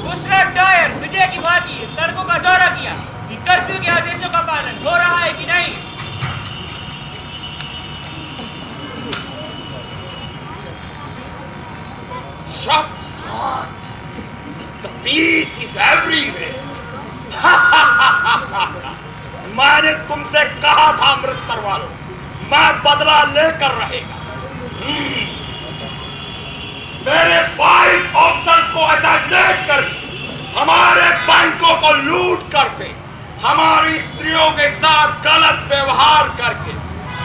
Speaker 8: नुसरत डायर विजय की भांति सड़कों का दौरा किया कि कर्फ्यू के आदेशों का पालन हो रहा है कि नहीं।
Speaker 7: Shut up! The peace is everywhere. मैंने तुमसे कहा था अमृतसर वालों, मैं बदला लेकर रहेगा। मेरे 5 ऑफिसर्स को असैसिनेट करके, हमारे बैंकों को लूट करके, हमारी स्त्रियों के साथ गलत व्यवहार करके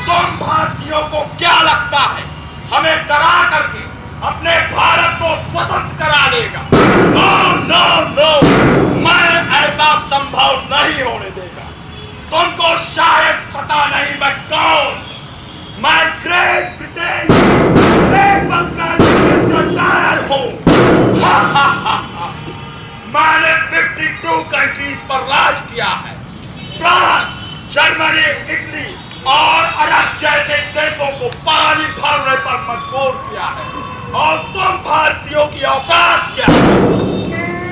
Speaker 7: तुम भारतीयों को क्या लगता है हमें डरा करके अपने भारत को स्वतंत्र करा देगा? नो नो नो, मैं ऐसा संभव नहीं होने देगा। तुमको शायद पता नहीं मैं कौन, मैं ग्रेट ब्रिटेन हूँ। मैंने 52 कंट्रीज पर राज किया है। फ्रांस, जर्मनी, इटली और अरब जैसे देशों को पानी भरने पर मजबूर किया है। और तुम भारतीयों की औकात क्या है?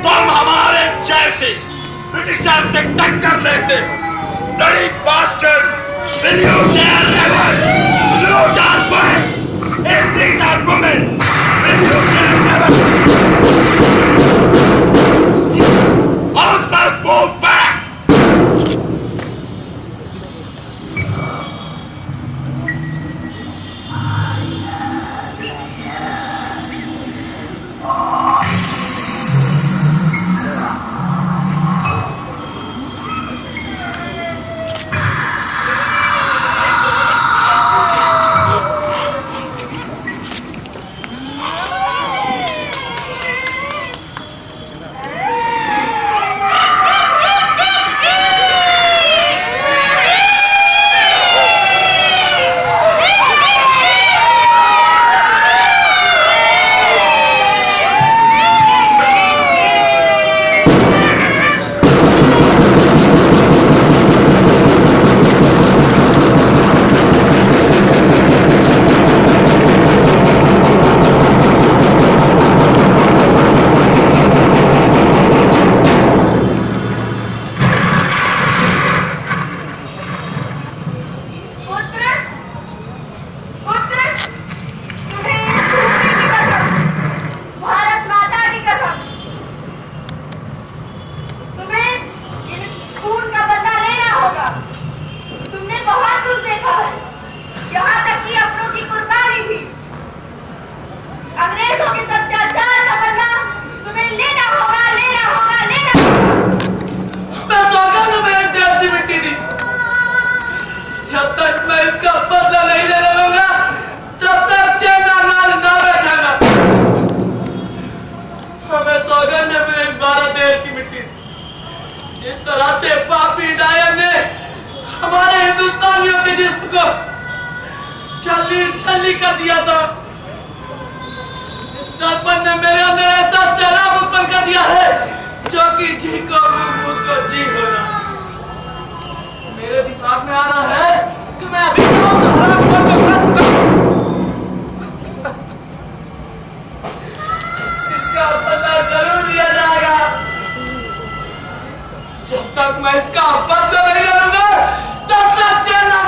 Speaker 7: तुम हमारे जैसे ब्रिटिशर से टक्कर लेते हो। Bloody bastard! Will you dare ever loot our banks, intrigue our women? Will you dare ever? Officers, move back!
Speaker 11: छली कर दिया था। दर्पण ने मेरे अंदर ऐसा सैलाब उत्पन्न कर दिया है जो कि जी को मुझको जी होना। मेरे दिमाग में आ रहा है कि मैं अभी इसका पता जरूर दिया जाएगा। जब तक मैं इसका पता नहीं करूंगा तब तक चैन ना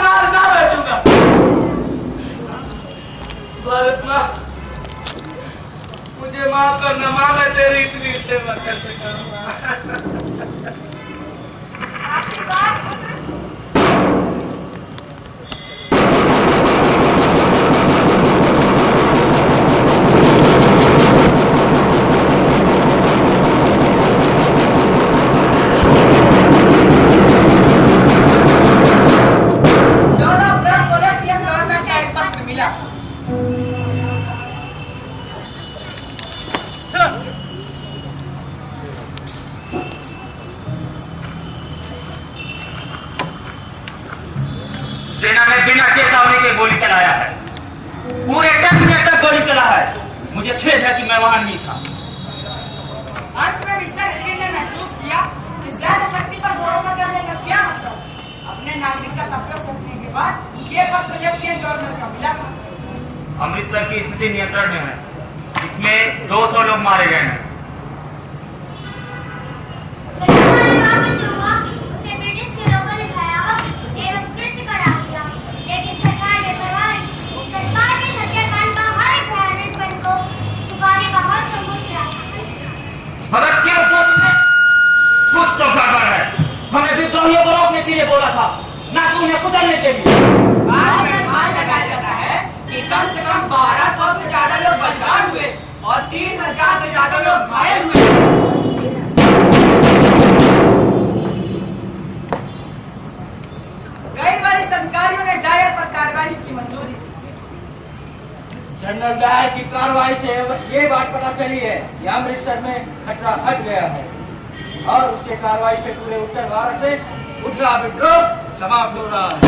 Speaker 11: मुझे माफ करना माँ, मैं तेरी इतनी सेवा कर सका।
Speaker 1: आशीर्वाद
Speaker 6: सेना ने बिना चेतावनी के गोली चलाया है, पूरे 10 मिनट तक गोली चला है। मुझे खेद है कि मैं वहां नहीं था।
Speaker 3: अंत में मिस्टर एडविन ने महसूस किया कि ज्यादा शक्ति पर भरोसा करने का क्या मतलब। अपने नागरिक का तबका सोचने के बाद ये पत्र लेफ्टिनेंट गवर्नर का मिला था।
Speaker 6: अमृतसर की स्थिति नियंत्रण में है, इसमें 200 लोग मारे गए हैं।
Speaker 1: जलियांवाला बाग में जो हुआ उसे ब्रिटिश के लोगों ने भयावह एवं कृत्य करार दिया, लेकिन सरकार बेपरवाह रही। सरकार ने हत्याकांड का हर एक भयानकपन को छुपाने का हर संभव प्रयास किया।
Speaker 6: मगर क्यों कुछ तो गड़बड़ है। हमें विद्रोहियों को रोकने के लिए बोला था, ना कि उन्हें कुचलने के लिए।
Speaker 3: बाद में अनुमान लगाया जाता है कि कम से कम 1200 से ज्यादा लोग बलिदान हुए और 3000 से ज्यादा लोग घायल हुए। कई वरिष्ठ अधिकारियों ने डायर पर कार्रवाई की मंजूरी दी।
Speaker 11: जनरल डायर की कार्रवाई से ये बात पता चली है कि अमृतसर में खतरा हट गया है और उससे कार्रवाई से पूरे उत्तर भारत में उजला विद्रोह समाप्त हो रहा है।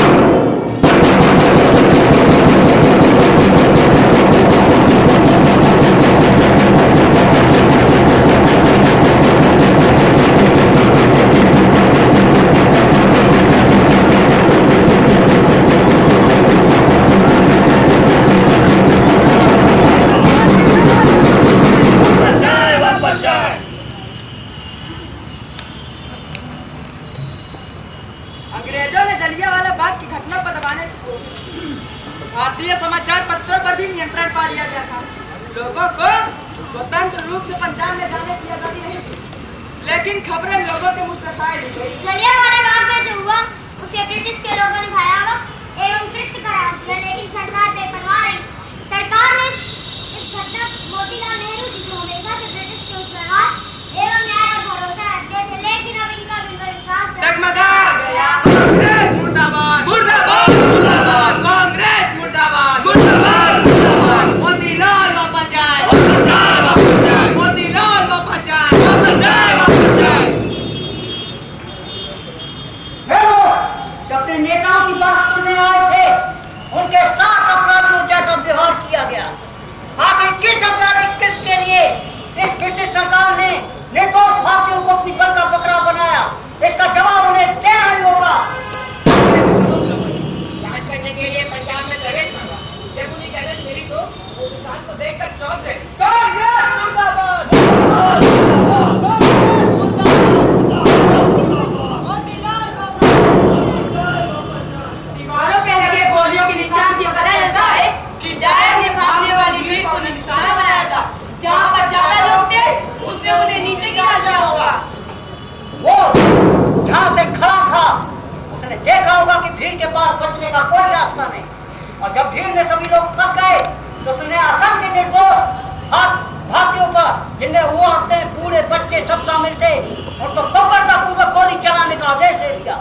Speaker 3: अंग्रेजों ने जलियांवाला बाग की घटना को दबाने की कोशिश की। भारतीय समाचार पत्रों पर भी नियंत्रण पा लिया गया था। लोगों को स्वतंत्र रूप से पंजाब में जाने की आजादी नहीं थी, लेकिन खबरें लोगों के मुंह से खाई ली गई।
Speaker 1: जलियांवाला बाग में जो हुआ उसे ब्रिटिश के लोगों ने भयावह एवं कृत्य करार दिया, लेकिन सरकार बेपरवाह रही। सरकार ने इस घटना मोतीलाल नेहरू जी जो हमेशा से ब्रिटिश के उत्तरवाद एवं न्याय पर भरोसा रखते थे, लेकिन अब इनका बिल्कुल विश्वास
Speaker 3: डगमगा गया। कांग्रेस मुर्दाबाद मुर्दाबाद मुर्दाबाद, कांग्रेस मुर्दाबाद मुर्दाबाद मुर्दाबाद। मोतीलाल वापस जाए, मोतीलाल वापस जाए, वापस जाए, वापस जाए।
Speaker 4: जो अपने नेताओं की बात सुनने आए थे, उनके साथ अपराधियों जैसा व्यवहार किया गया। आखिर किस अपराधिक कृत्य के लिए इस ब्रिटिश सरकार ने निर्दोष भारतीयों को अपनी दल का बकरा बनाया, इसका जवाब उन्हें देना ही होगा।
Speaker 3: जांच करने के लिए पंजाब में प्रवेश मांगा। जब उन्हें इजाजत मिली तो उस स्थान को देखकर चौंक गए। कांग्रेस मुर्दाबाद मुर्दाबाद, कांग्रेस मुर्दाबाद, मोतीलाल दीवारों पे लगे गोलियों के निशान से पता चलता है कि डायर ने भागने वाली भीड़ को निशाना बनाया था। जहाँ पर ज्यादा लोग थे उसने उन्हें नीचे गिरा दिया होगा।
Speaker 4: वो जहाँ से खड़ा था उसने देखा होगा कि भीड़ के पास बचने का कोई रास्ता नहीं, और जब भीड़ में सभी लोग फंस गए तो उसने असंख्य निर्दोष भारतीयों पर, जिनमें हुआ औरतें, बूढ़े, बच्चे सब शामिल थे, उनको पूर्वक गोली चलाने का आदेश दे दिया।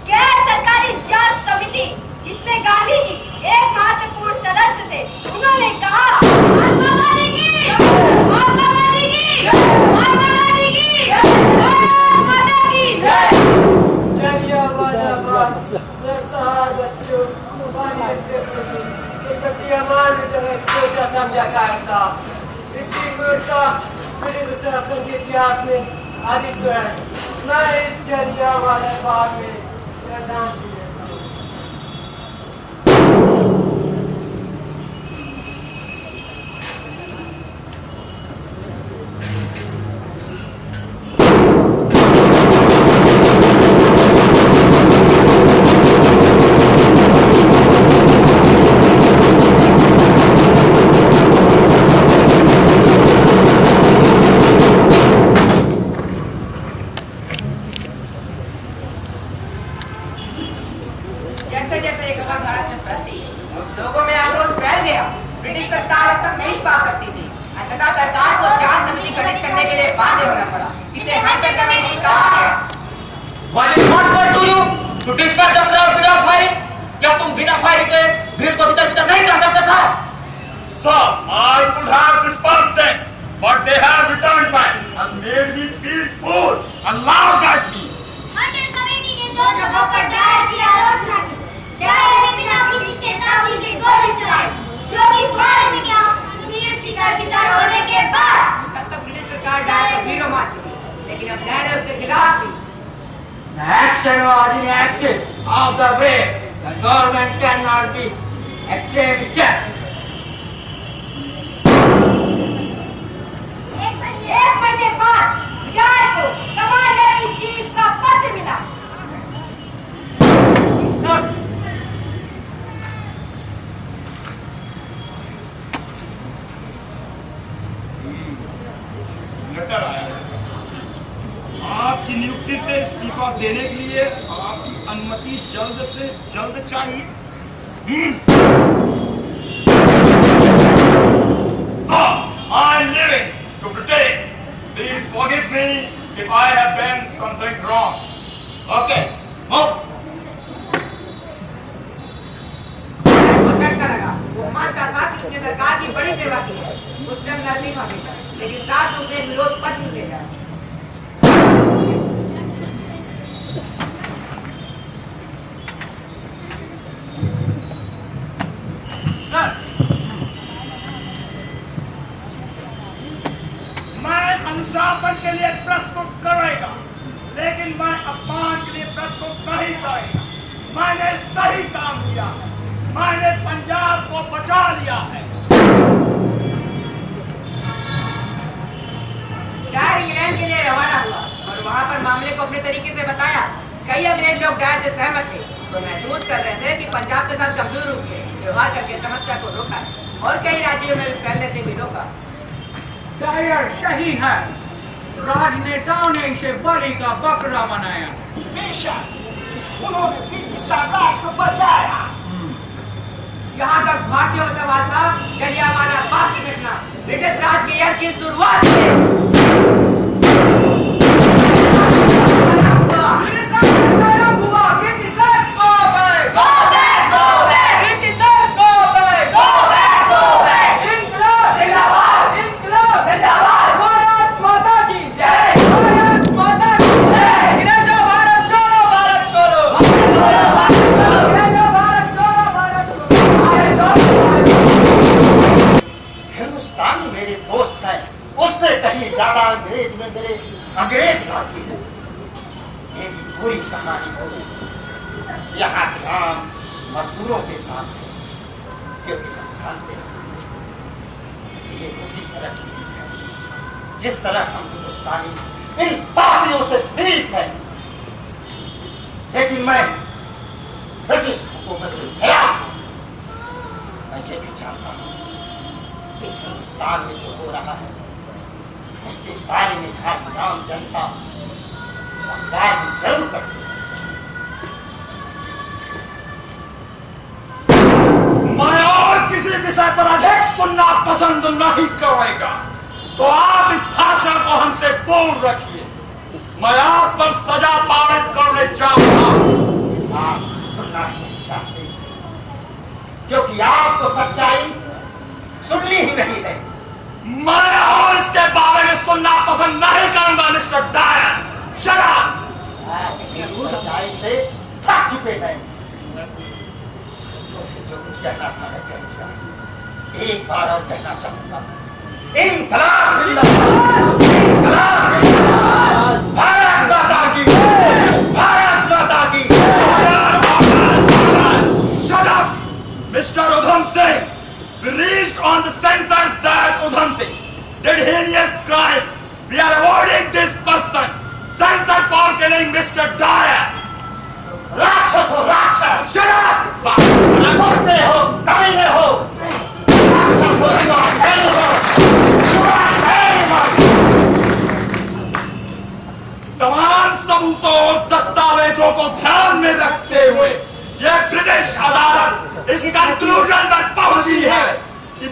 Speaker 12: गैर सरकारी जांच समिति जिसमें गांधी जी एक महत्वपूर्ण सदस्य थे, उन्होंने कहा महात्मा गांधी की, महात्मा गांधी की, महात्मा गांधी की, भारत माता की जय।
Speaker 11: जलियांवाला बाग बेसहारा बच्चों मुबारक के प्रति हमारे तरह सोचा समझा करता। इसकी मूर्ता ब्रिटिश शासन के इतिहास में आदित्य है। मैं इस जलियांवाला बाग में श्रद्धांजलि देता हूं।
Speaker 6: Was it not fair to you to dispatch the crowd without firing? क्या तुम बिना फायरिंग के भीड़ को तितर-बितर नहीं कर सकते था?
Speaker 7: Sir, I could have dispersed them, but they have returned back and made me feel fool and laughed at me.
Speaker 1: Murder committee ने दो जगहों पर डायर की आलोचना की। डायर ने बिना किसी चेतावनी के गोली चलाई, जो कि फौरन में क्या भीड़ तितर-बितर होने के बाद
Speaker 3: तब तक ब्रिटिश सरकार डायर को भीड़ों मारती थी, लेकिन अब डायर उसके खिलाफ थी।
Speaker 6: The action was in excess of the brave. The government cannot be extreme step.
Speaker 12: एक महीने बाद डायर को कमांडर इन चीफ का पत्र मिला।
Speaker 6: Sir,
Speaker 7: लेटर आया है। आपकी नियुक्ति से इस्तीफा देने के लिए आपकी अनुमति जल्द से जल्द चाहिए। Sir, I am living to protect. Please forgive me if I have done something wrong.
Speaker 6: okay, move.
Speaker 3: वो झटका लगा। वो मानता था कि उसने सरकार की बड़ी सेवा की है। उसने अपना इस्तीफा भेजा, लेकिन साथ उसने विरोध पत्र भेजा।
Speaker 7: मैं अनुशासन के लिए प्रस्तुत करेगा, लेकिन मैं अपमान के लिए प्रस्तुत नहीं करेगा। मैंने सही काम किया है, मैंने पंजाब को बचा लिया है।
Speaker 3: डायर इंग्लैंड के लिए रवाना हुआ और वहाँ पर मामले को अपने तरीके से बताया। कई अंग्रेज लोग डायर से सहमत थे, तो महसूस कर रहे थे कि पंजाब के साथ गंभीर रूप से व्यवहार करके समस्या को रोका है और कई राज्यों में फैलने से भी रोका।
Speaker 8: डायर सही है, राजनेताओं ने इसे बलि का बकरा बनाया।
Speaker 10: बेशक उन्होंने ब्रिटिश साम्राज्य को बचाया।
Speaker 3: यहाँ तक भारतीयों का सवाल था, जलियांवाला बाग की घटना ब्रिटिश राज के युद्ध की शुरुआत है।
Speaker 4: हिंदुस्तानी मेरे दोस्त हैं, उससे कहीं ज्यादा अंग्रेज में मेरे अंग्रेज साथी हैं। मेरी पूरी सहानुभूति यहाँ काम मजदूरों के साथ है, क्योंकि हम जानते हैं कि ये उसी तरह की है जिस तरह हम हिंदुस्तानी इन पापियों से पीड़ित हैं। लेकिन मैं ब्रिटिश हुकूमत के खिलाफ हूं। मैं ये भी जानता हूं कि हिंदुस्तान में जो हो रहा है उसके बारे में हर आम जनता अखबार में जरूर पढ़ती है।
Speaker 7: मैं और किसी विषय पर अधिक सुनना पसंद नहीं करेगा, तो आप इस भाषण को हमसे दूर रखिए। मैं आप पर सजा पारित करने चाहूंगा।
Speaker 4: आप सुनना ही नहीं चाहते, क्योंकि आपको सच्चाई सुननी ही नहीं है।
Speaker 7: मैं और इसके बारे में सुनना पसंद नहीं करूंगा मिस्टर डायर। Shut up.
Speaker 4: सच्चाई से थक चुके हैं। जो कुछ कहना था मैं कह दिया। एक बार और कहना चाहूंगा, इंकलाब जिंदाबाद, इंकलाब जिंदाबाद, भारत माता की, भारत माता की।
Speaker 7: Shut up, Mr. Udham Singh. We reached on the census that Udham Singh did heinous crime. We are avoiding this person. Censored for killing Mr. Dyer.
Speaker 4: राक्षस हो राक्षस।
Speaker 7: Shut up!
Speaker 4: मरते हो, कमीने हो, राक्षस हो, सुअर हो,
Speaker 7: तमाम सबूतों और दस्तावेजों को ध्यान में रखते हुए यह ब्रिटिश अदालत इस कंक्लूजन पर पहुंची है कि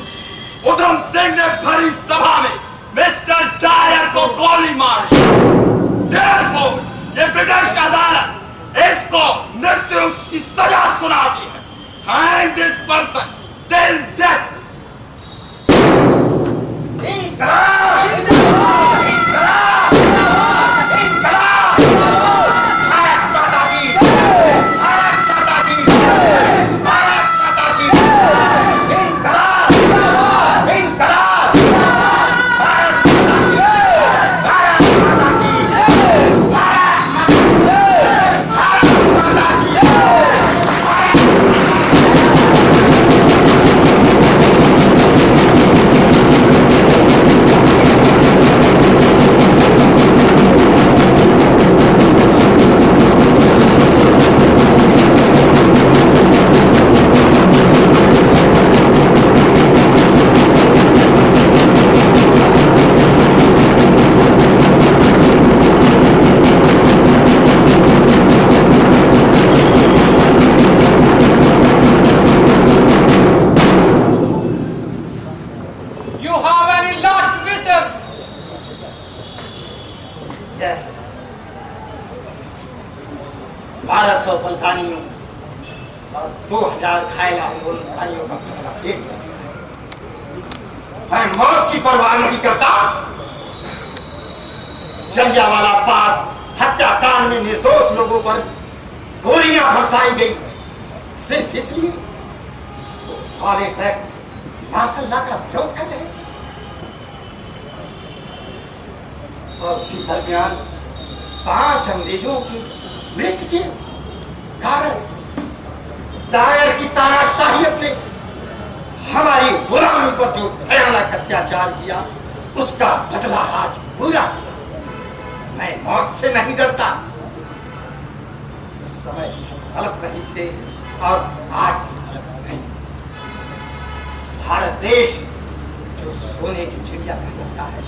Speaker 7: उधम सिंह ने भरी सभा में मिस्टर डायर को गोली मारी। Therefore, ये ब्रिटिश अदालत
Speaker 4: यस 1200 बलिदानियों और 2000 घायल आंदोलनकारियों का बदला दे दिया। मैं मौत की परवाह नहीं करता। जलियांवाला बाग हत्याकांड में निर्दोष लोगों पर गोलियां बरसाई गई सिर्फ इसलिए रॉलेट एक्ट मार्शल लॉ का विरोध कर रहे थे। और उसी दरमियान 5 अंग्रेजों की मृत्यु के कारण दायर की तानाशाही ने हमारी गुलामी पर जो भयानक अत्याचार किया उसका बदला आज पूरा। मैं मौत से नहीं डरता। उस समय हम गलत नहीं थे और आज भी गलत नहीं। भारत देश जो सोने की चिड़िया कहलाता है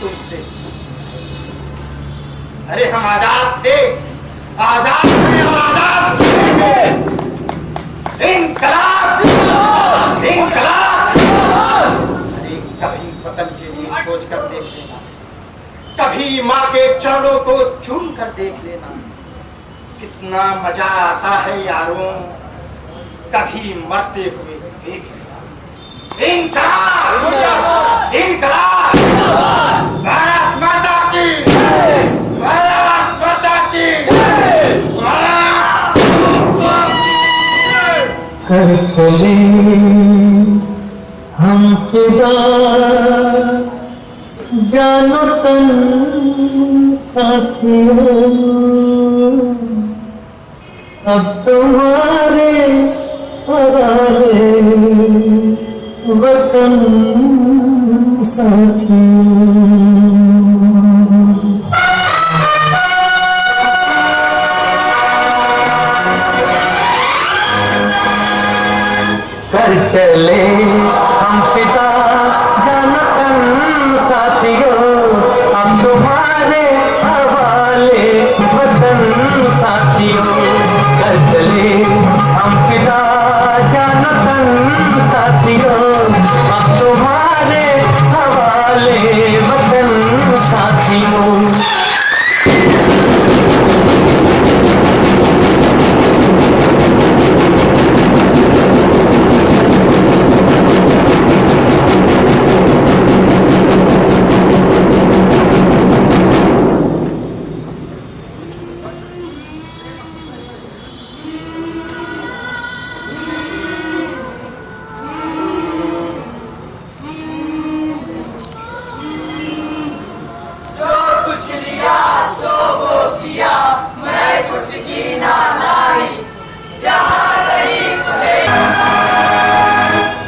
Speaker 4: तुमसे, अरे हम आजाद थे, आजाद थे और आजाद रहेंगे। इंकलाब, इंकलाब। अरे कभी वतन के लिए सोच कर देख लेना, कभी माँ के चरणों को चूम कर देख लेना, कितना मजा आता है यारों। कभी मरते हुए देख लेना। इंकलाब, इंकलाब। भारत माता की, भारत माता की।
Speaker 13: कर चले हम फिदा जानो तन साथियों, अब तुम्हारे हवाले वतन साथियों। कर चले हम पिता जनतन साथियों, हम तुम्हारे हवाले वतन साथियों। कर चले हम पिता जनतन साथियों, हम तुम्हारे हवाले वतन साथियों। कर चले हम पिता जनतन साथियों, अब तुम्हारे हवाले वतन साथियों।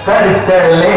Speaker 13: कर चले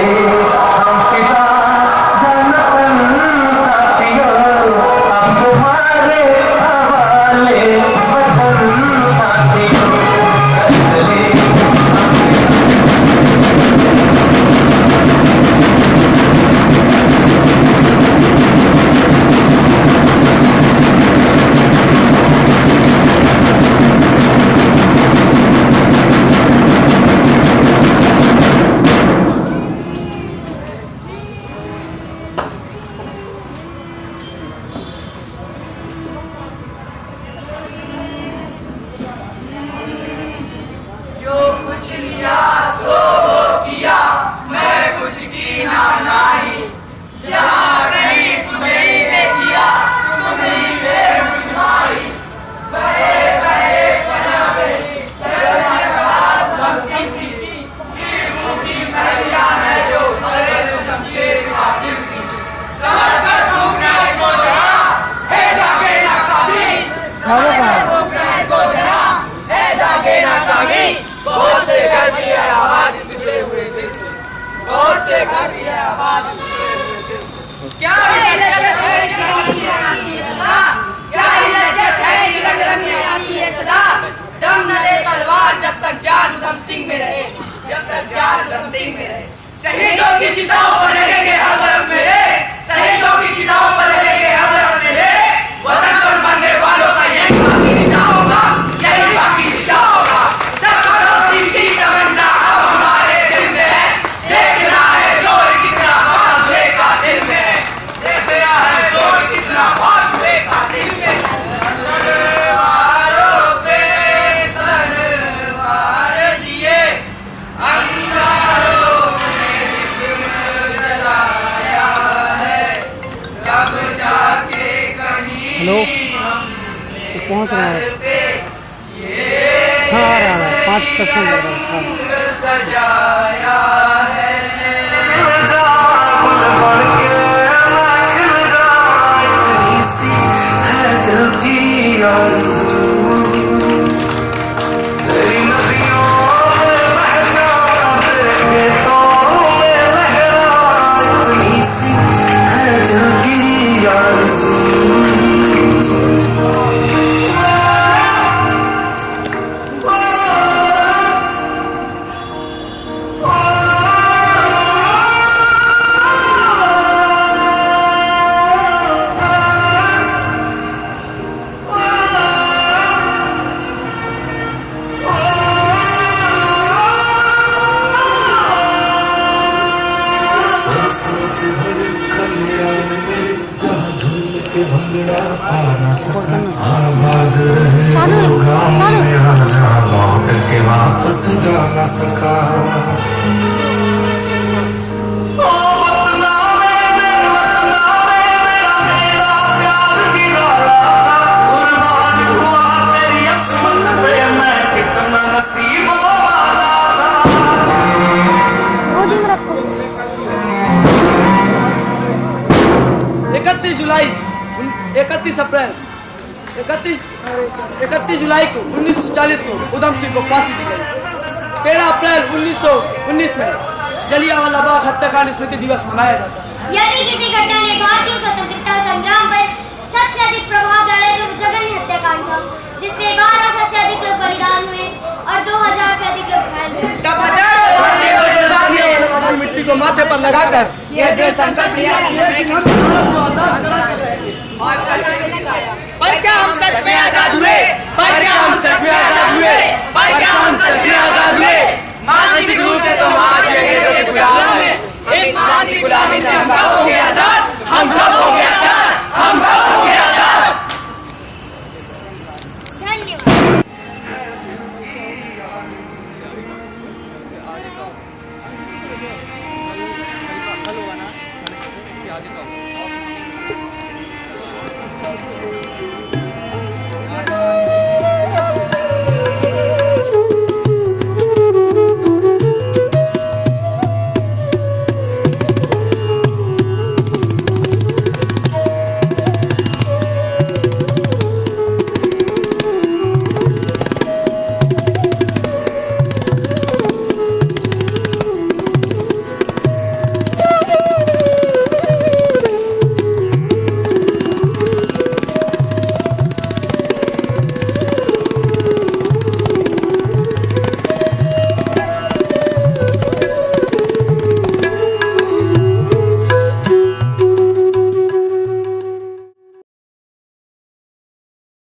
Speaker 10: शहीदों की चिताओं पर लगेंगे हर बरस मेरे, शहीदों की चिताओं पर लगेंगे हर बरस मेरे। वतन पर मरने वालों का यही बाकी निशा होगा, यही बाकी निशा होगा। सरफरोशी की तमन्ना अब हमारे दिल में है, देखना है जोर कितना बाजुए का दिल में है, देखना है जोर कितना बाजुए का
Speaker 9: हेलो तो पहुंच रहा है। हाँ आ रहा है 5-10 मिनट लग रहा है।
Speaker 10: सजाया है
Speaker 13: आबाद रहे वो गाँव मेरा जहाँ लौट के वापस जा न सका।
Speaker 8: जुलाई 31 अप्रैल 31 जुलाई को 1940 को उधम सिंह को फांसी दी गई। 13 अप्रैल 1919 में जलियांवाला बाग हत्याकांड स्मृति दिवस मनाया जाता है।
Speaker 1: यदि किसी घटना ने भारतीय स्वतंत्रता संग्राम पर सबसे अधिक प्रभाव डाला तो जघन्य हत्याकांड था, जिसमें 1200 से अधिक लोग बलिदान हुए और 2000 से अधिक लोग घायल हुए।
Speaker 8: मिट्टी को माथे पर लगाकर
Speaker 10: यह देश संकल्प लिया
Speaker 3: पर क्या हम सच में आजाद हुए? पर क्या हम सच में आजाद हुए? पर क्या हम सच में आजाद हुए? मानसिक रूप से तो आज अंग्रेजों के गुलाम हैं। इस मानसिक गुलामी से हम कब हो गए आजाद? हम कब हो गए आजाद? हम कब हो गए आजाद?
Speaker 1: धन्यवाद।